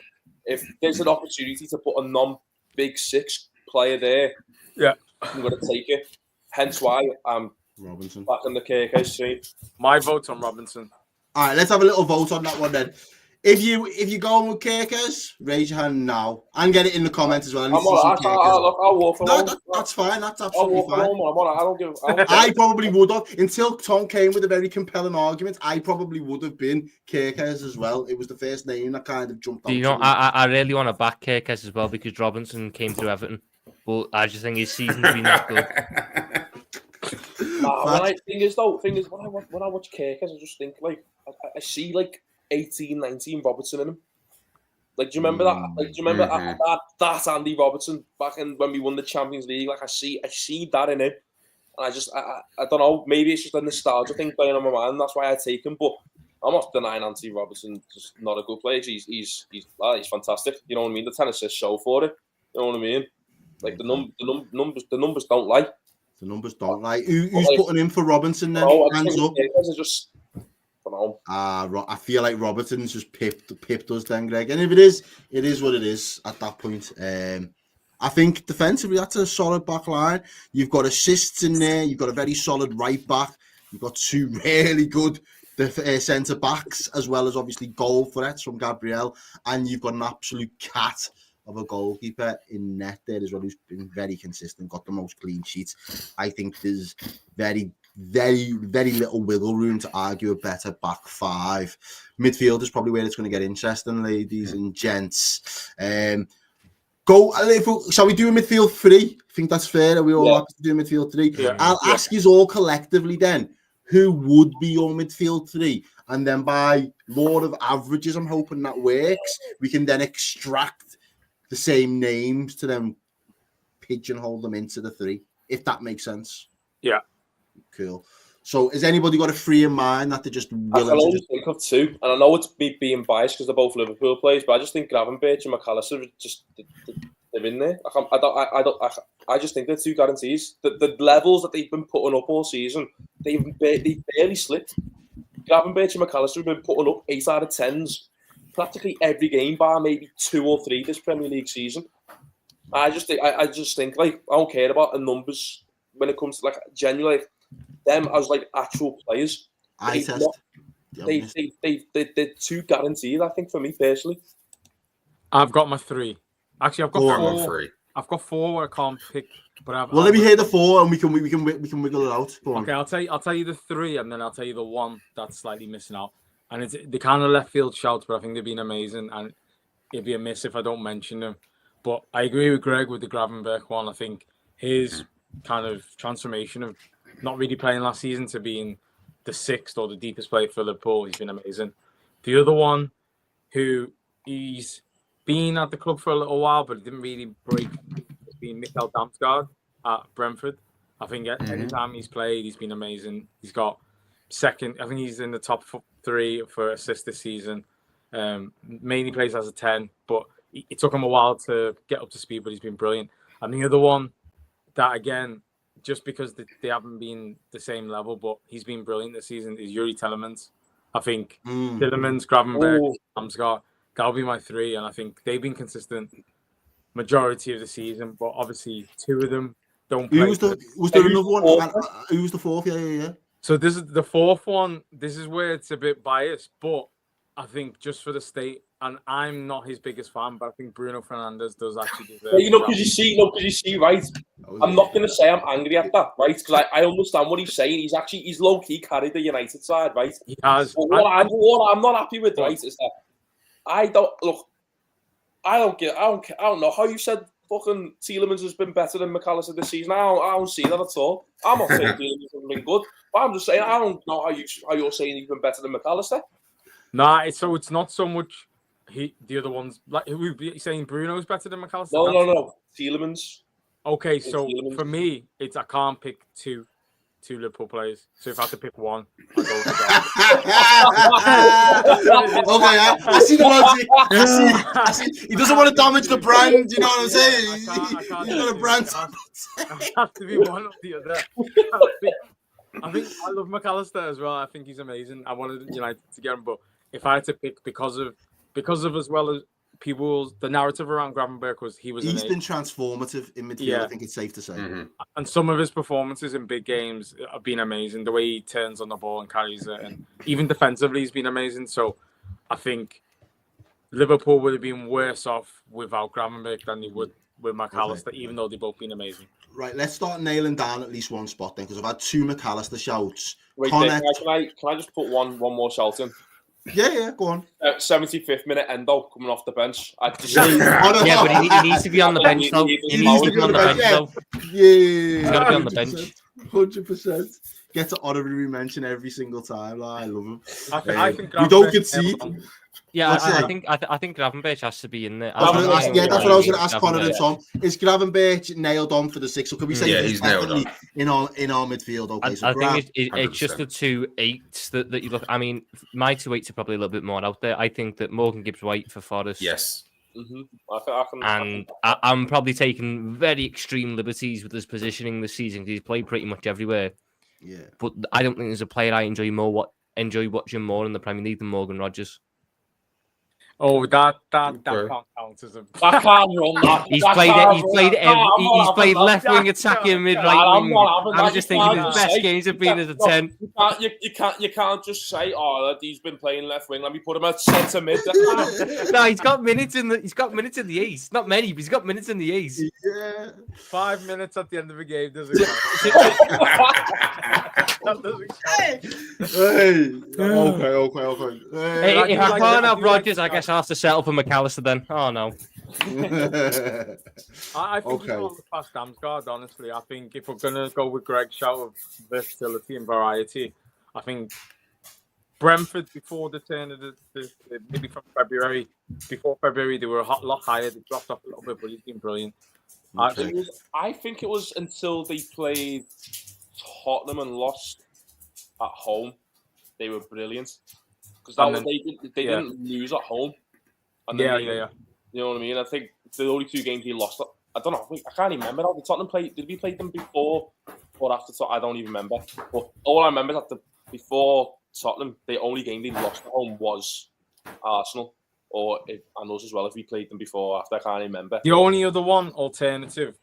[SPEAKER 4] If there's an opportunity to put a non-Big 6 player there, I'm going to take it. Hence why I'm
[SPEAKER 1] Robinson
[SPEAKER 4] back in the Kirkers team.
[SPEAKER 3] My vote's on Robinson.
[SPEAKER 1] All right, let's have a little vote on that one then. If you go with Kirkers, raise your hand now and get it in the comments as well.
[SPEAKER 4] I'll walk for
[SPEAKER 1] that's fine. That's absolutely fine.
[SPEAKER 4] I don't give.
[SPEAKER 1] I probably would have until Tom came with a very compelling argument. I probably would have been Kirkers as well. It was the first name that kind of jumped out.
[SPEAKER 5] I really want to back Kirkers as well because Robinson came through Everton, but I just think his season's been that good.
[SPEAKER 4] Thing is, when I watch Kirkers, I just think I see 18, 19 Robertson in him. Do you remember that? Do you remember that Andy Robertson back in when we won the Champions League? I see that in him, and I don't know. Maybe it's just a nostalgia thing playing on my mind. That's why I take him. But I'm not denying Andy Robertson just not a good player. He's fantastic. You know what I mean? The 10 assists show for it. You know what I mean? The numbers don't lie.
[SPEAKER 1] The numbers don't lie. Who's putting in for Robinson then? Hands up. I feel like Robertson's just pipped us then, Greg. And if it is what it is at that point. I think defensively, that's a solid back line. You've got assists in there. You've got a very solid right back. You've got 2 really good centre backs, as well as obviously goal threats from Gabriel. And you've got an absolute cat of a goalkeeper in net there as well, who's been very consistent, got the most clean sheets. I think there's very, very, very little wiggle room to argue a better back 5. Midfield is probably where it's going to get interesting, ladies and gents. Shall we do a midfield 3? I think that's fair. Are we all happy to do a midfield 3?
[SPEAKER 3] Yeah.
[SPEAKER 1] I'll ask you all collectively then, who would be your midfield 3? And then by law of averages, I'm hoping that works. We can then extract the same names to then pigeonhole them into the 3, if that makes sense.
[SPEAKER 3] Yeah.
[SPEAKER 1] Cool. So has anybody got a 3 in mind that they're just willing
[SPEAKER 4] I can
[SPEAKER 1] to
[SPEAKER 4] only think of 2, and I know it's me being biased because they're both Liverpool players, but I just think Gravenberch and McAllister they're in there. I just think they're 2 guarantees. The levels that they've been putting up all season, they barely slipped. Gravenberch and McAllister have been putting up 8 out of 10s practically every game, bar maybe 2 or 3 this Premier League season. I just think like I don't care about the numbers when it comes to like genuinely like, them as like actual players. They're 2 guaranteed. I think for me personally.
[SPEAKER 3] I've got my 3. Actually, I've got 4.
[SPEAKER 2] 3.
[SPEAKER 3] I've got 4 where I can't pick. But
[SPEAKER 1] let me hear the 4 and we can wiggle it out.
[SPEAKER 3] Okay, I'll tell you the 3 and then I'll tell you the 1 that's slightly missing out. And it's the kind of left field shouts, but I think they've been amazing. And it'd be a miss if I don't mention them. But I agree with Greg with the Gravenberch one. I think his kind of transformation of not really playing last season to being the 6th or the deepest player for Liverpool, he's been amazing. The other one, who he's been at the club for a little while, but didn't really break, has been Mikkel Damsgaard at Brentford. I think anytime he's played, he's been amazing. He's got second. I think he's in the top 3 for assists this season. Mainly plays as a 10, but it took him a while to get up to speed, but he's been brilliant. And the other one that, again, just because they haven't been the same level, but he's been brilliant this season, is Yuri Tielemans. I think Tielemans, Gravenberch, Damsgaard, that'll be my 3, and I think they've been consistent majority of the season, but obviously 2 of them don't play.
[SPEAKER 1] Was there another one? Who was the 4th? Yeah.
[SPEAKER 3] So this is the 4th one. This is where it's a bit biased, but I think just for the state, and I'm not his biggest fan, but I think Bruno Fernandes does actually deserve.
[SPEAKER 4] Because you see, right? I'm not going to say I'm angry at that, right? Because I understand what he's saying. He's low key carried the United side, right?
[SPEAKER 3] He has.
[SPEAKER 4] But what I'm not happy with, right, is that I don't know how you said fucking Tielemans has been better than McAllister this season. I don't see that at all. I'm not saying Tielemans has been good, but I'm just saying I don't know how you're saying he's been better than McAllister.
[SPEAKER 3] Nah, it's not so much the other ones. Like, who would be saying Bruno's better than McAllister?
[SPEAKER 4] No. Tielemans.
[SPEAKER 3] Okay, so for me, I can't pick two Liverpool players. So if I had to pick one, I'd go with that.
[SPEAKER 1] Okay, I see the logic. I see. He doesn't want to damage the brand. You know what I'm saying? He's got a brand.
[SPEAKER 3] It has to be one or the other. I think I love McAllister as well. I think he's amazing. I wanted United to get him, but if I had to pick because of as well as the narrative around Gravenberch was he's
[SPEAKER 1] been transformative in midfield. Yeah. I think it's safe to say.
[SPEAKER 3] Mm-hmm. And some of his performances in big games have been amazing. The way he turns on the ball and carries it, and even defensively, he's been amazing. So I think Liverpool would have been worse off without Gravenberch than they would with McAllister, even though they've both been amazing.
[SPEAKER 1] Right, let's start nailing down at least one spot then, because I've had 2 McAllister shouts.
[SPEAKER 4] Wait, can I just put one more shout in?
[SPEAKER 1] Yeah, go on.
[SPEAKER 4] 75th minute, Endo coming off the bench.
[SPEAKER 5] But he needs to be on the bench, though. He needs to be on the bench, though.
[SPEAKER 1] Yeah.
[SPEAKER 5] He's got to be on the bench.
[SPEAKER 1] 100%. Gets an honorary mention every single time. I love him.
[SPEAKER 3] I think
[SPEAKER 1] we don't concede.
[SPEAKER 5] Yeah, I think Gravenberch has to be in there.
[SPEAKER 1] That's what I was going to ask Connor and Tom. Is Gravenberch nailed on for the 6? Or can we say
[SPEAKER 2] he's nailed on
[SPEAKER 1] in our midfield? Okay,
[SPEAKER 5] I think it's just the 2 8s that you look. I mean, my 2 8s are probably a little bit more out there. I think that Morgan Gibbs-White for Forest.
[SPEAKER 2] Yes.
[SPEAKER 5] Mm-hmm. I'm probably taking very extreme liberties with his positioning this season because he's played pretty much everywhere.
[SPEAKER 1] Yeah.
[SPEAKER 5] But I don't think there's a player I enjoy watching more in the Premier League than Morgan Rodgers.
[SPEAKER 3] Oh, that can't count as a.
[SPEAKER 4] I can't run that.
[SPEAKER 5] He's played left wing attacking, mid right wing. I was just thinking his best games have been as a 10.
[SPEAKER 4] You can't just say, "Oh, he's been playing left wing. Let me put him at centre mid."
[SPEAKER 5] No, he's got minutes in the East. Not many, but he's got minutes in the East.
[SPEAKER 1] Yeah.
[SPEAKER 3] 5 minutes at the end of a game doesn't count. That doesn't count.
[SPEAKER 1] Okay.
[SPEAKER 5] Hey, if I can't have Rodgers, I guess I have to settle for McAllister then. Oh no.
[SPEAKER 3] I think
[SPEAKER 1] Okay.
[SPEAKER 3] he's on the past Damsgaard, honestly. I think if we're going to go with Greg's shout of versatility and variety, I think Brentford before the turn of maybe from February, before February, they were a lot higher. They dropped off a little bit, but he's been brilliant.
[SPEAKER 1] Okay.
[SPEAKER 4] I think it was until they played Tottenham and lost at home, they were brilliant. Because they didn't lose at home. And then
[SPEAKER 3] Yeah.
[SPEAKER 4] You know what I mean? I think the only 2 games he lost, I don't know, I can't even remember how the Tottenham played. Did we play them before or after Tottenham? I don't even remember. But all I remember is that before Tottenham, the only game they lost at home was Arsenal. And us as well, if we played them before or after, I can't remember.
[SPEAKER 3] The only other one, alternative,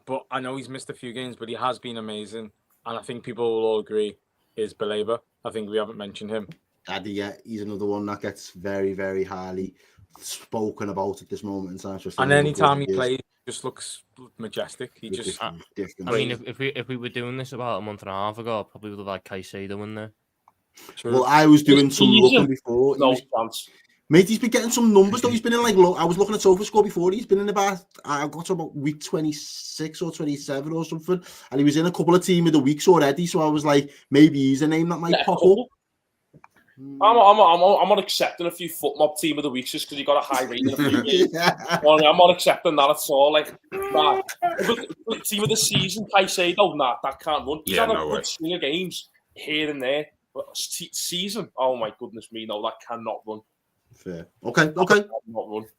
[SPEAKER 3] but I know he's missed a few games, but he has been amazing. And I think people will all agree, is Belabor. I think we haven't mentioned him.
[SPEAKER 1] Yeah, he's another one that gets very, very highly spoken about at this moment in time.
[SPEAKER 3] And anytime he plays, he just looks majestic. He just
[SPEAKER 1] different.
[SPEAKER 5] I mean, if we were doing this about a month and a half ago, I probably would have had Caicedo in there.
[SPEAKER 3] True.
[SPEAKER 1] Well, I was doing some looking before.
[SPEAKER 4] No chance.
[SPEAKER 1] Mate, he's been getting some numbers though. He's been in I was looking at SofaScore before. He's been in I got to about week 26 or 27 or something, and he was in a couple of team of the weeks already. So I was like, maybe he's a name that might pop up.
[SPEAKER 4] I'm not accepting a few foot mob team of the weeks just because you got a high rating. I'm not accepting that at all. Like, nah. Team of the season, Caicedo, nah, that can't run. He's had a good string of games here and there, but season, oh my goodness me, no, that cannot run.
[SPEAKER 1] Fair. Okay.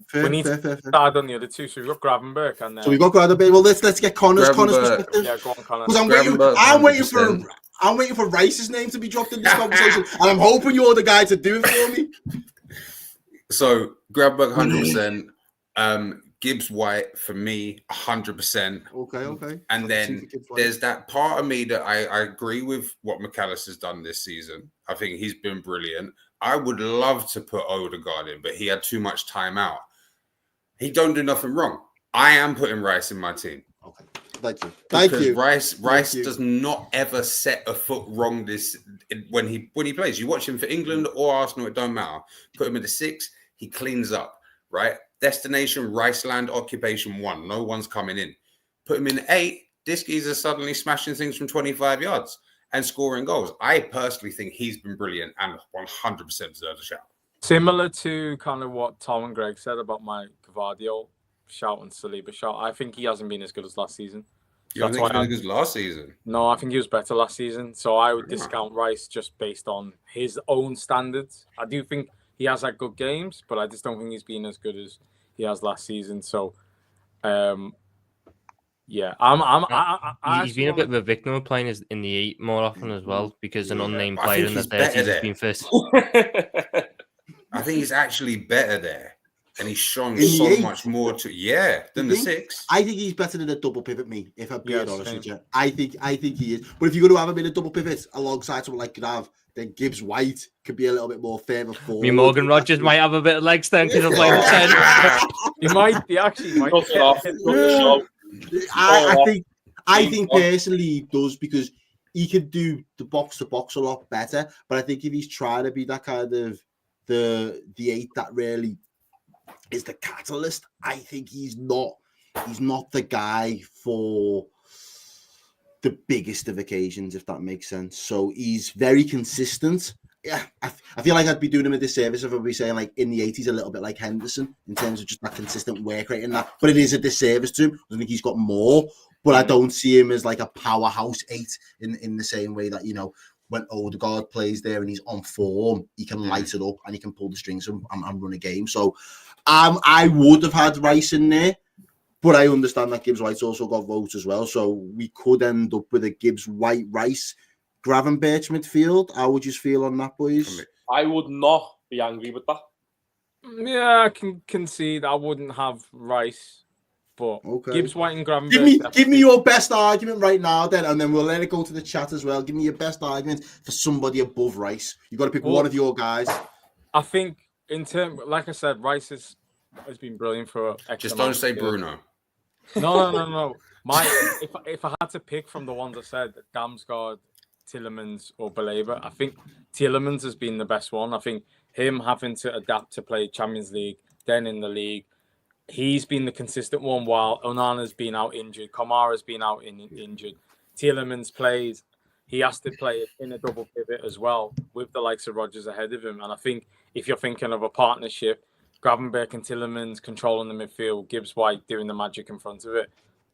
[SPEAKER 3] Fair, we need to start on the other 2. So we've got Gravenberg and
[SPEAKER 1] so we got Gravenberg. Well, let's get Connor's perspective.
[SPEAKER 3] Yeah, go on, Connor.
[SPEAKER 1] Because I'm waiting for Rice's name to be dropped in this conversation, and I'm hoping you're the guy to do it for me.
[SPEAKER 2] So Gravenberg 100%. Gibbs White for me 100%.
[SPEAKER 1] Okay.
[SPEAKER 2] And then there's that part of me that I agree with what McAllister's done this season. I think he's been brilliant. I would love to put Odegaard in, but he had too much time out. He don't do nothing wrong. I am putting Rice in my team.
[SPEAKER 1] Okay. Thank you.
[SPEAKER 2] Rice does not ever set a foot wrong when he plays. You watch him for England or Arsenal, it don't matter. Put him in the 6, he cleans up, right? Destination Riceland, occupation 1. No one's coming in. Put him in 8. This geezer suddenly smashing things from 25 yards and scoring goals. I personally think he's been brilliant and 100% deserves a shout.
[SPEAKER 3] Similar to kind of what Tom and Greg said about my Gvardiol shout and Saliba shout. I think he hasn't been as good as last season.
[SPEAKER 2] You don't think he's been as good as last season?
[SPEAKER 3] No, I think he was better last season. So I would discount Rice just based on his own standards. I do think he has had good games, but I just don't think he's been as good as he has last season. So, yeah,
[SPEAKER 5] he's been a bit of a victim of playing in the 8 more often as well because an unnamed player in the 30s has been fit.
[SPEAKER 2] I think he's actually better there. And he's shown
[SPEAKER 1] in
[SPEAKER 2] so much more than the 6.
[SPEAKER 1] I think he's better than a double pivot, me, if I'm being honest with you. I think he is. But if you're going to have him in a double pivot alongside someone like Grav, then Gibbs White could be a little bit more further forward.
[SPEAKER 5] Me Morgan Rogers might have a bit of leg strength because I'm playing the 10.
[SPEAKER 3] He might be actually.
[SPEAKER 1] I think personally he does because he can do the box to box a lot better. But I think if he's trying to be that kind of the 8 that really is the catalyst, I think he's not the guy for the biggest of occasions, if that makes sense. So he's very consistent. Yeah, I feel like I'd be doing him a disservice if I'd be saying like in the 80s a little bit like Henderson in terms of just that consistent work rate and that. But it is a disservice to him. I think he's got more, but I don't see him as like a powerhouse 8 in the same way that, you know, when Odegaard plays there and he's on form, he can light it up and he can pull the strings and run a game. So I would have had Rice in there, but I understand that Gibbs White's also got votes as well. So we could end up with a Gibbs White Rice Gravenberch midfield. How would you feel on that, boys?
[SPEAKER 4] I would not be angry with that.
[SPEAKER 3] Yeah, I can concede I wouldn't have Rice, but Gibbs White and Gravenberch.
[SPEAKER 1] Give me your best argument right now, then, and then we'll let it go to the chat as well. Give me your best argument for somebody above Rice. You got to pick one of your guys.
[SPEAKER 3] I think like I said, Rice has been brilliant for.
[SPEAKER 2] Just don't say Bruno.
[SPEAKER 3] No. If I had to pick from the ones I said, Damsgaard, Tielemans or Belabor, I think Tielemans has been the best one. I think him having to adapt to play Champions League, then in the league, he's been the consistent one while Onana's been out injured. Kamara's been out injured. Tielemans plays. He has to play in a double pivot as well with the likes of Rodgers ahead of him. And I think if you're thinking of a partnership, Gravenberch and Tielemans controlling the midfield, Gibbs White doing the magic in front of it,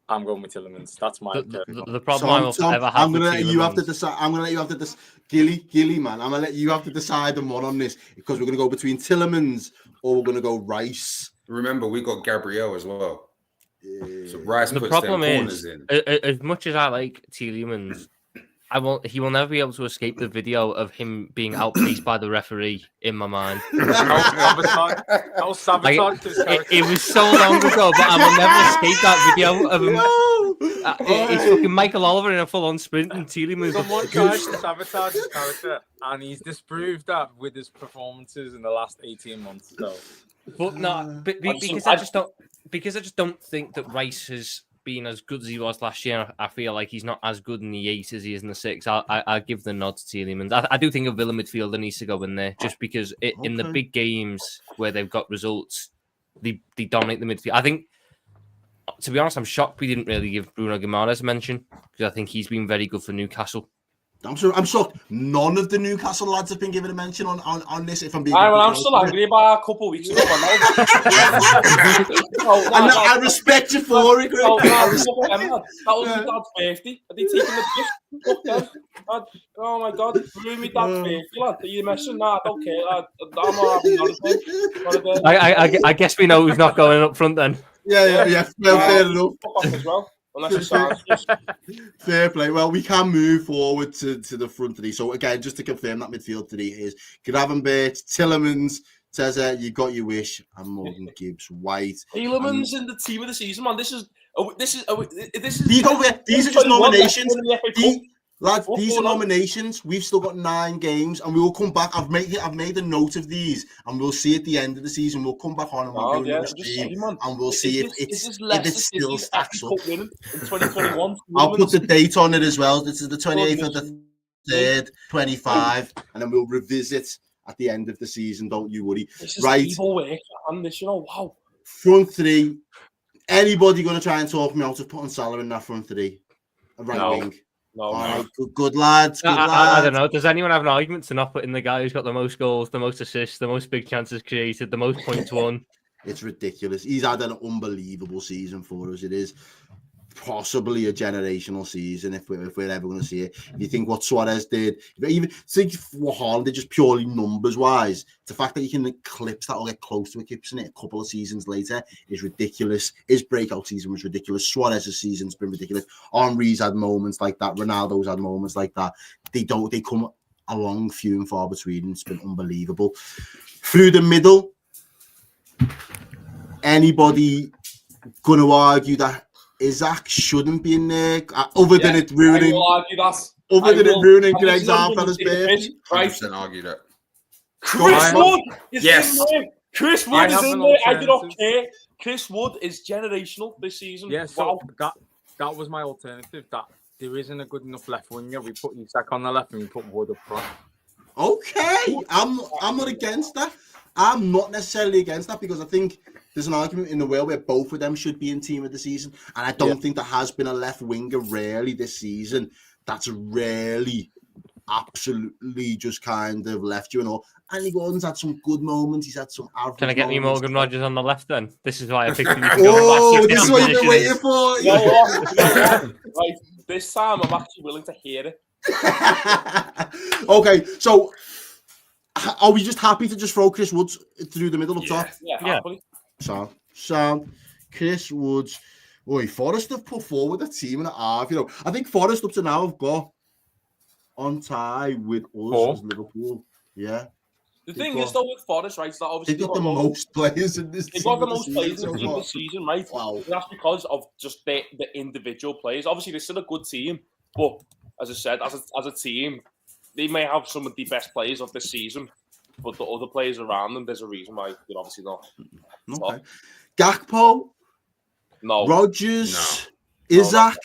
[SPEAKER 3] I'm going with Tielemans. That's my
[SPEAKER 5] the problem I will ever have.
[SPEAKER 1] I'm gonna
[SPEAKER 5] with
[SPEAKER 1] let you have to decide. I'm gonna let you have to decide. Gilly, man. I'm gonna let you have to decide on one on this because we're gonna go between Tielemans or we're gonna go Rice.
[SPEAKER 2] Remember, we got Gabriel as well.
[SPEAKER 1] Yeah.
[SPEAKER 2] So Rice
[SPEAKER 5] The
[SPEAKER 2] puts
[SPEAKER 5] problem
[SPEAKER 2] them corners
[SPEAKER 5] is,
[SPEAKER 2] in.
[SPEAKER 5] as much as I like Tielemans, he will never be able to escape the video of him being outpaced by the referee in my mind.
[SPEAKER 3] That was sabotage.
[SPEAKER 5] It was so long ago, but I will never escape that video of him. It's fucking Michael Oliver in a full-on sprint and Tielemans.
[SPEAKER 3] Someone tried to sabotage his character, and he's disproved that with his performances in the last 18 months. So.
[SPEAKER 5] But no, because I just don't think that Rice has been as good as he was last year. I feel like he's not as good in the 8 as he is in the 6. I'll give the nod to Tielemans. I do think a Villa midfielder needs to go in there just because in the big games where they've got results, they dominate the midfield. I think, to be honest, I'm shocked we didn't really give Bruno Guimaraes a mention because I think he's been very good for Newcastle.
[SPEAKER 1] I'm shocked. None of the Newcastle lads have been given a mention on this. If I'm being,
[SPEAKER 4] I'm still angry about a couple of weeks ago.
[SPEAKER 1] I respect you for it, Greg.
[SPEAKER 4] That was my dad's birthday. Are they taking the piss? Fuck them. Oh my god, ruined my dad's birthday, lad. Are you messing? Nah, I don't care. I'm not having none.
[SPEAKER 5] I guess we know who's not going up front then.
[SPEAKER 1] Yeah. Fair enough.
[SPEAKER 4] Fuck off as well. Unless it sounds just...
[SPEAKER 1] Fair play. Well, we can move forward to the front three. So again, just to confirm, that midfield three is Gravenberch, Tielemans, Teza, you got your wish, and Morgan Gibbs White.
[SPEAKER 4] Tielemans in the team of the season, man. This is. These
[SPEAKER 1] are just nominations. Lads, these are nominations. We've still got 9 games, and we will come back. I've made a note of these, and we'll see at the end of the season. We'll come back on and we'll do another stream, and we'll see if it still stacks up.
[SPEAKER 4] In 2021,
[SPEAKER 1] I'll put the date on it as well. This is the 28th of the 3rd, 25, and then we'll revisit at the end of the season. Don't you worry.
[SPEAKER 4] This is
[SPEAKER 1] right,
[SPEAKER 4] evil work, and this, wow.
[SPEAKER 1] Front three. Anybody going to try and talk me out of putting Salah in that front three? Wing.
[SPEAKER 4] No,
[SPEAKER 1] right, good lads.
[SPEAKER 5] I don't know. Does anyone have an argument to not put in the guy who's got the most goals, the most assists, the most big chances created, the most points won?
[SPEAKER 1] It's ridiculous. He's had an unbelievable season for us. It is possibly a generational season if we're ever going to see it. If you think what Suarez did, even think what Haaland did, just purely numbers wise, the fact that you can eclipse that or get close to eclipsing it a couple of seasons later is ridiculous. His breakout season was ridiculous. Suarez's season's been ridiculous. Henry's had moments like that. Ronaldo's had moments like that. They come along few and far between. It's been unbelievable. Through the middle, anybody going to argue that Isaac shouldn't be in there, other than it ruining Greg's half-fella's birthday?
[SPEAKER 2] I can argue that.
[SPEAKER 4] Chris Wood is
[SPEAKER 2] yes.
[SPEAKER 4] in there. Chris Wood is in there. I do not care. Chris Wood is generational this season.
[SPEAKER 3] Yeah, so that was my alternative. That there isn't a good enough left winger. We put Isaac on the left and we put Wood up front.
[SPEAKER 1] Okay, I'm not against that. I'm not necessarily against that because I think there's an argument in the world where both of them should be in team of the season, and I don't think there has been a left winger rarely this season that's really absolutely just kind of left you and all. Andy Gordon's had some good moments. He's had some average.
[SPEAKER 5] Can I get me Morgan Rodgers on the left then? This is why I picked him.
[SPEAKER 1] This is what you've been waiting for.
[SPEAKER 4] You know what? Right, this time I'm actually willing to hear it.
[SPEAKER 1] Okay, so are we just happy to just throw Chris Woods through the middle up top?
[SPEAKER 4] Yeah.
[SPEAKER 1] So Chris Woods. Forest have put forward a team and a half. I think Forest up to now have got on tie with us as Liverpool. Yeah.
[SPEAKER 4] The thing is, though, with Forest, right, that obviously
[SPEAKER 1] they've got the most players in this.
[SPEAKER 4] They've got the most players in the team this season, right?
[SPEAKER 1] Wow.
[SPEAKER 4] That's because of just the individual players. Obviously, they're still a good team, but as I said, as a team, they may have some of the best players of this season, but the other players around them, there's a reason why they're obviously not.
[SPEAKER 1] Okay. Gakpo,
[SPEAKER 4] no.
[SPEAKER 1] Rodgers, Isaac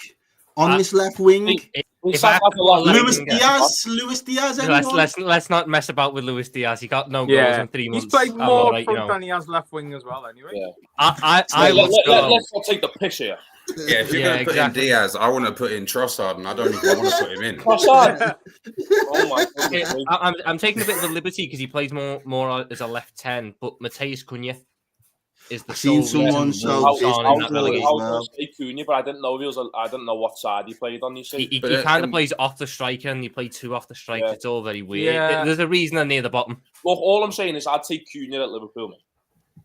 [SPEAKER 1] on this left wing.
[SPEAKER 5] if I had to put a
[SPEAKER 1] Luis
[SPEAKER 5] Liga-
[SPEAKER 1] Diaz, anyone?
[SPEAKER 5] let's not mess about with Luis Diaz. He got no goals in 3 months.
[SPEAKER 3] He's played
[SPEAKER 5] I'm
[SPEAKER 3] more
[SPEAKER 5] all right,
[SPEAKER 3] front than he has left wing as well. Anyway,
[SPEAKER 4] Yeah.
[SPEAKER 5] I would go.
[SPEAKER 4] Let's not take the piss here.
[SPEAKER 2] Yeah, if you're going to put in Diaz, I want to put in Trossard, and I don't even want to put him in.
[SPEAKER 4] Trossard. Oh my goodness.
[SPEAKER 5] I'm taking a bit of a liberty because he plays more as a left 10, but Mateus Cunha is the
[SPEAKER 1] I've seen
[SPEAKER 5] sole
[SPEAKER 1] someone
[SPEAKER 5] reason
[SPEAKER 1] so
[SPEAKER 5] Wolves
[SPEAKER 1] it's
[SPEAKER 5] aren't in that
[SPEAKER 1] out
[SPEAKER 5] relegation.
[SPEAKER 1] as
[SPEAKER 4] I
[SPEAKER 1] well.
[SPEAKER 4] was going to say Cunha, but I didn't know I didn't know what side he played on. You see,
[SPEAKER 5] He
[SPEAKER 2] But,
[SPEAKER 5] kind of plays off the striker and he played 2 off the strike.
[SPEAKER 4] Yeah.
[SPEAKER 5] It's all very weird.
[SPEAKER 3] Yeah.
[SPEAKER 5] There's a reason they're near the bottom.
[SPEAKER 4] look, all I'm saying is I'd take Cunha at Liverpool. Mate.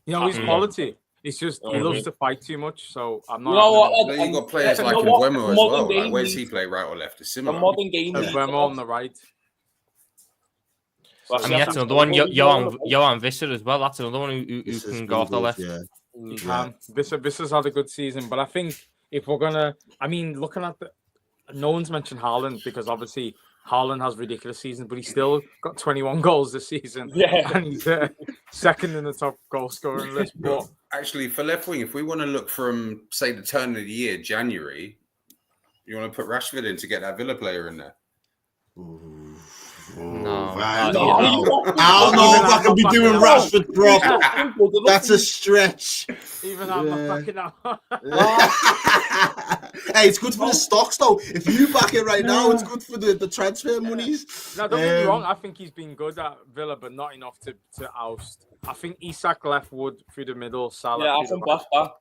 [SPEAKER 3] you know his
[SPEAKER 5] Mm.
[SPEAKER 3] quality. It's just he
[SPEAKER 4] Mhm.
[SPEAKER 3] loves to fight too much. So I'm not.
[SPEAKER 4] You know what?
[SPEAKER 2] Then you've got players
[SPEAKER 4] You
[SPEAKER 2] like
[SPEAKER 4] know what?
[SPEAKER 2] Mbeumo as
[SPEAKER 4] Modern
[SPEAKER 2] well.
[SPEAKER 4] game
[SPEAKER 2] Like, where's he
[SPEAKER 4] needs-
[SPEAKER 2] play, right or left? It's
[SPEAKER 4] The
[SPEAKER 2] similar.
[SPEAKER 4] modern game. needs
[SPEAKER 3] Bremer on the right.
[SPEAKER 4] Well,
[SPEAKER 5] I mean, that's another one. Johan Visser as well. That's another one who
[SPEAKER 1] This has
[SPEAKER 5] can
[SPEAKER 1] been
[SPEAKER 5] go off the
[SPEAKER 1] good,
[SPEAKER 5] left.
[SPEAKER 1] yeah.
[SPEAKER 3] He can. Visser's had a good season, but I think if we're gonna, I mean, looking at no one's mentioned Haaland because obviously Haaland has ridiculous season, but he's still got 21 goals this season.
[SPEAKER 4] Yeah.
[SPEAKER 3] And he's second in the top goal scoring list. But
[SPEAKER 2] Actually, for left wing, if we want to look from, say, the turn of the year, January, you want to put Rashford in to get that Villa player in there?
[SPEAKER 5] No.
[SPEAKER 1] I
[SPEAKER 5] No.
[SPEAKER 1] don't know if I can be doing Rashford prop. That's a stretch.
[SPEAKER 3] even I'm not backing out.
[SPEAKER 1] Hey, it's good for the stocks though. If you back it right now, it's good for the transfer monies.
[SPEAKER 3] No, don't get me wrong. I think he's been good at Villa, but not enough to oust. I think Isak left Wood through the middle. Salah.
[SPEAKER 4] Yeah, I
[SPEAKER 3] through
[SPEAKER 4] think
[SPEAKER 3] the right.
[SPEAKER 4] that.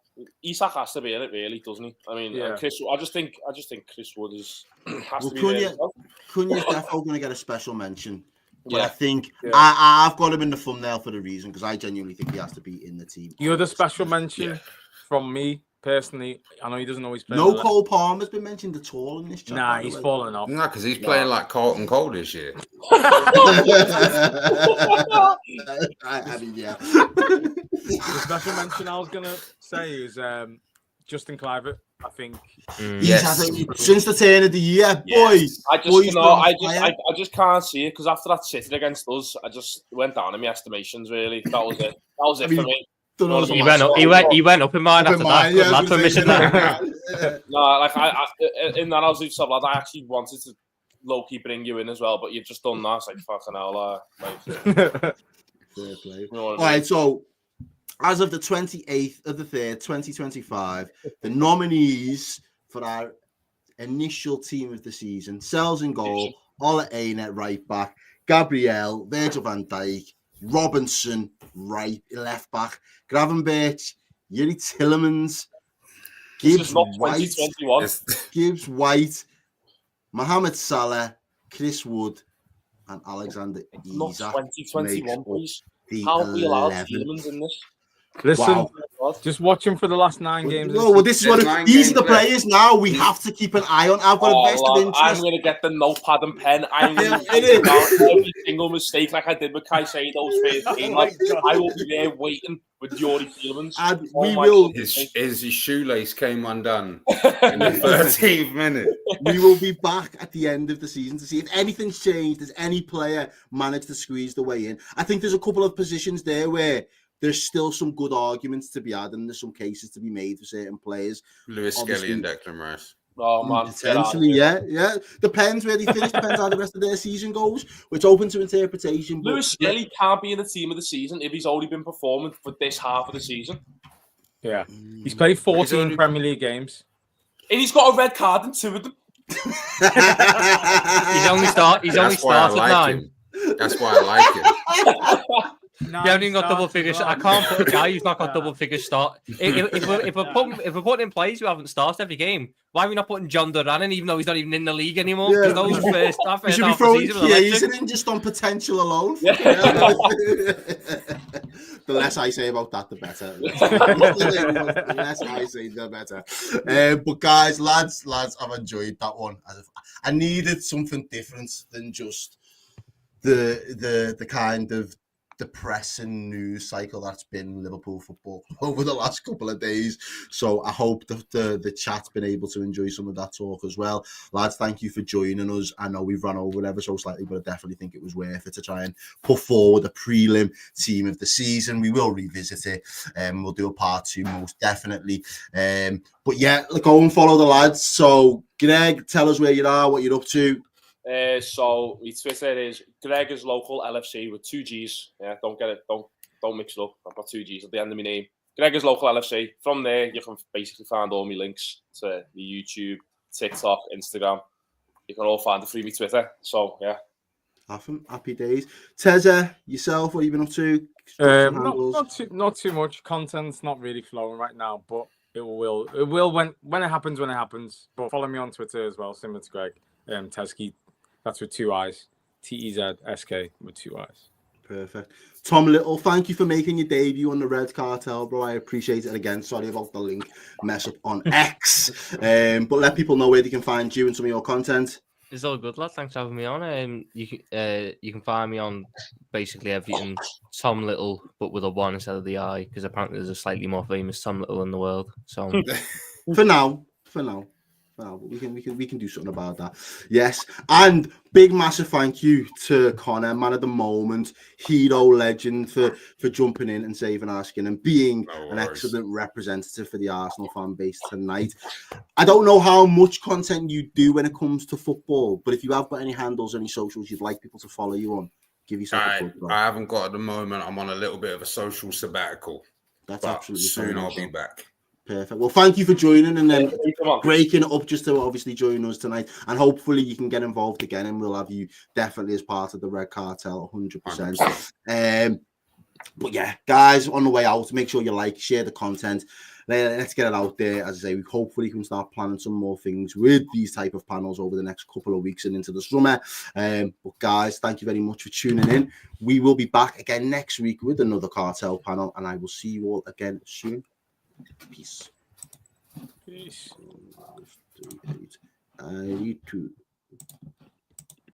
[SPEAKER 4] Isak has to be in it, really, doesn't he? I mean,
[SPEAKER 3] Yeah.
[SPEAKER 4] Chris. I just think Chris Wood is has
[SPEAKER 1] Well,
[SPEAKER 4] to be there. as well.
[SPEAKER 1] Cunha's definitely going to get a special mention. But I
[SPEAKER 4] Yeah.
[SPEAKER 1] think
[SPEAKER 3] Yeah.
[SPEAKER 1] I've got him in the thumbnail for the reason because I genuinely think he has to be in the team.
[SPEAKER 3] The other special mention from me personally, I know he doesn't always play.
[SPEAKER 1] No Cole Palmer's been mentioned at all in this chat.
[SPEAKER 3] Nah,
[SPEAKER 1] by the
[SPEAKER 3] he's
[SPEAKER 1] way.
[SPEAKER 3] fallen off.
[SPEAKER 2] No, because he's playing like Carlton Cole this year.
[SPEAKER 1] I mean, yeah.
[SPEAKER 3] The special mention I was gonna say is Justin Kluivert. I think
[SPEAKER 1] Since the turn of the year, boy.
[SPEAKER 4] I just,
[SPEAKER 1] boy's
[SPEAKER 4] you know,
[SPEAKER 1] on
[SPEAKER 4] I
[SPEAKER 1] fire.
[SPEAKER 4] just can't see it because after that City against us, I just went down in my estimations. Really, that was it. That was it for me.
[SPEAKER 1] Don't know
[SPEAKER 4] He
[SPEAKER 5] He went up in mine after that. Good lad for missing that.
[SPEAKER 4] No, like I in that I was just like, I actually wanted to low key bring you in as well, but you've just done that. It's like fucking hell.
[SPEAKER 1] Fair play.
[SPEAKER 4] You know what I
[SPEAKER 1] All
[SPEAKER 4] mean?
[SPEAKER 1] right, so as of the 28th of the 3rd, 2025, the nominees for our initial team of the season: Sells in goal, Ola Aina at right back, Gabriel, Virgil van Dijk, Robinson left back, Gravenberch, Yuri Tillemans,
[SPEAKER 4] This
[SPEAKER 1] Gibbs
[SPEAKER 4] is not
[SPEAKER 1] White,
[SPEAKER 4] 2021.
[SPEAKER 1] Gibbs White, Mohamed Salah, Chris Wood, and Alexander
[SPEAKER 4] Not
[SPEAKER 1] Isak.
[SPEAKER 4] 2021, please.
[SPEAKER 1] The
[SPEAKER 4] How are we allowed
[SPEAKER 1] 11.
[SPEAKER 4] Tielemans in this?
[SPEAKER 3] listen,
[SPEAKER 1] Wow.
[SPEAKER 3] just watch him for the last 9 games.
[SPEAKER 1] No, well, this is
[SPEAKER 2] There's
[SPEAKER 1] what
[SPEAKER 2] 9
[SPEAKER 1] these are the
[SPEAKER 2] games left.
[SPEAKER 1] players now we have to keep an eye on. I've got a vested
[SPEAKER 4] lad, I'm
[SPEAKER 1] interest.
[SPEAKER 4] going to get the notepad and pen. I'm going to
[SPEAKER 1] It is.
[SPEAKER 4] write down every single mistake like I did with Caicedo's first game. Like, I will be there waiting with Yuri Tielemans.
[SPEAKER 1] And
[SPEAKER 4] Oh
[SPEAKER 1] we
[SPEAKER 4] my
[SPEAKER 1] will
[SPEAKER 4] goodness.
[SPEAKER 2] His shoelace came undone in the 13th minute.
[SPEAKER 1] we will be back at the end of the season to see if anything's changed. Does any player manage to squeeze the way in? I think there's a couple of positions there where there's still some good arguments to be had, and there's some cases to be made for certain players.
[SPEAKER 2] Lewis
[SPEAKER 1] Obviously-
[SPEAKER 2] Skelly and Declan Rice.
[SPEAKER 4] Oh, man.
[SPEAKER 1] Potentially, yeah. Depends where they finish. Depends how the rest of their season goes. It's open to interpretation. But
[SPEAKER 4] Lewis Skelly can't be in the team of the season if he's only been performing for this half of the season.
[SPEAKER 3] Yeah, he's played 14
[SPEAKER 2] only-
[SPEAKER 3] Premier League games.
[SPEAKER 4] And he's got a red card in 2 of them.
[SPEAKER 5] He's only
[SPEAKER 2] That's why I
[SPEAKER 5] started
[SPEAKER 2] like
[SPEAKER 5] 9.
[SPEAKER 2] him. That's why I like him.
[SPEAKER 5] He hasn't even got double figures. I can't put a guy who's not got double figures start. If we're putting in players who haven't started every game, why are we not putting John Duran in, even though he's not even in the league anymore?
[SPEAKER 1] Yeah.
[SPEAKER 5] Because those first
[SPEAKER 1] we
[SPEAKER 5] half
[SPEAKER 1] should be
[SPEAKER 5] of the
[SPEAKER 1] throwing
[SPEAKER 5] season were electric.
[SPEAKER 1] Chiesa in just on potential alone.
[SPEAKER 4] Yeah.
[SPEAKER 1] The less I say about that, the better. The less I say, the better. But guys, lads, I've enjoyed that one. I needed something different than just the kind of depressing news cycle that's been Liverpool football over the last couple of days. So I hope that the chat's been able to enjoy some of that talk as well. Lads, thank you for joining us. I know we've run over ever so slightly, but I definitely think it was worth it to try and put forward a prelim team of the season. We will revisit it, and we'll do a part 2 most definitely. But yeah, go and follow the lads. So Greg, tell us where you are, what you're up to.
[SPEAKER 4] So my Twitter is Greg's Local LFC with 2 G's. Yeah, don't get it, don't mix it up. I've got 2 G's at the end of my name. Greg's Local LFC. From there, you can basically find all my links to the YouTube, TikTok, Instagram. You can all find it through my Twitter. So yeah.
[SPEAKER 1] Happy days. Tezza, yourself, what have you been up to?
[SPEAKER 3] Not too much. Content's not really flowing right now, but it will when it happens. But follow me on Twitter as well, similar to Greg. Tezki, that's with 2 I's. TEZSK with 2 I's.
[SPEAKER 1] Perfect. Tom Little, thank you for making your debut on the Red Cartel, bro. I appreciate it again. Sorry about the link mess up on X. But let people know where they can find you and some of your content.
[SPEAKER 5] It's all good, lad. Thanks for having me on. You can find me on basically everything Tom Little, but with a 1 instead of the I, because apparently there's a slightly more famous Tom Little in the world. So
[SPEAKER 1] for now. Well, we can do something about that. Yes, and big massive thank you to Connor, man of the moment, hero legend, for jumping in and saving our skin and being an excellent representative for the Arsenal fan base tonight. I don't know how much content you do when it comes to football, but if you have got any handles, any socials you'd like people to follow you on, give yourself a plug, bro.
[SPEAKER 2] I haven't got at the moment. I'm on a little bit of a social sabbatical.
[SPEAKER 1] That's absolutely
[SPEAKER 2] soon. I'll be back.
[SPEAKER 1] Perfect. Well, thank you for joining and then breaking it up just to obviously join us tonight. And hopefully you can get involved again and we'll have you definitely as part of the Red Cartel, 100%. But yeah, guys, on the way out, make sure you share the content. Let's get it out there. As I say, we hopefully can start planning some more things with these type of panels over the next couple of weeks and into the summer. But guys, thank you very much for tuning in. We will be back again next week with another Cartel panel and I will see you all again soon. Peace.
[SPEAKER 3] Peace.
[SPEAKER 1] 5, 3, 8, 2.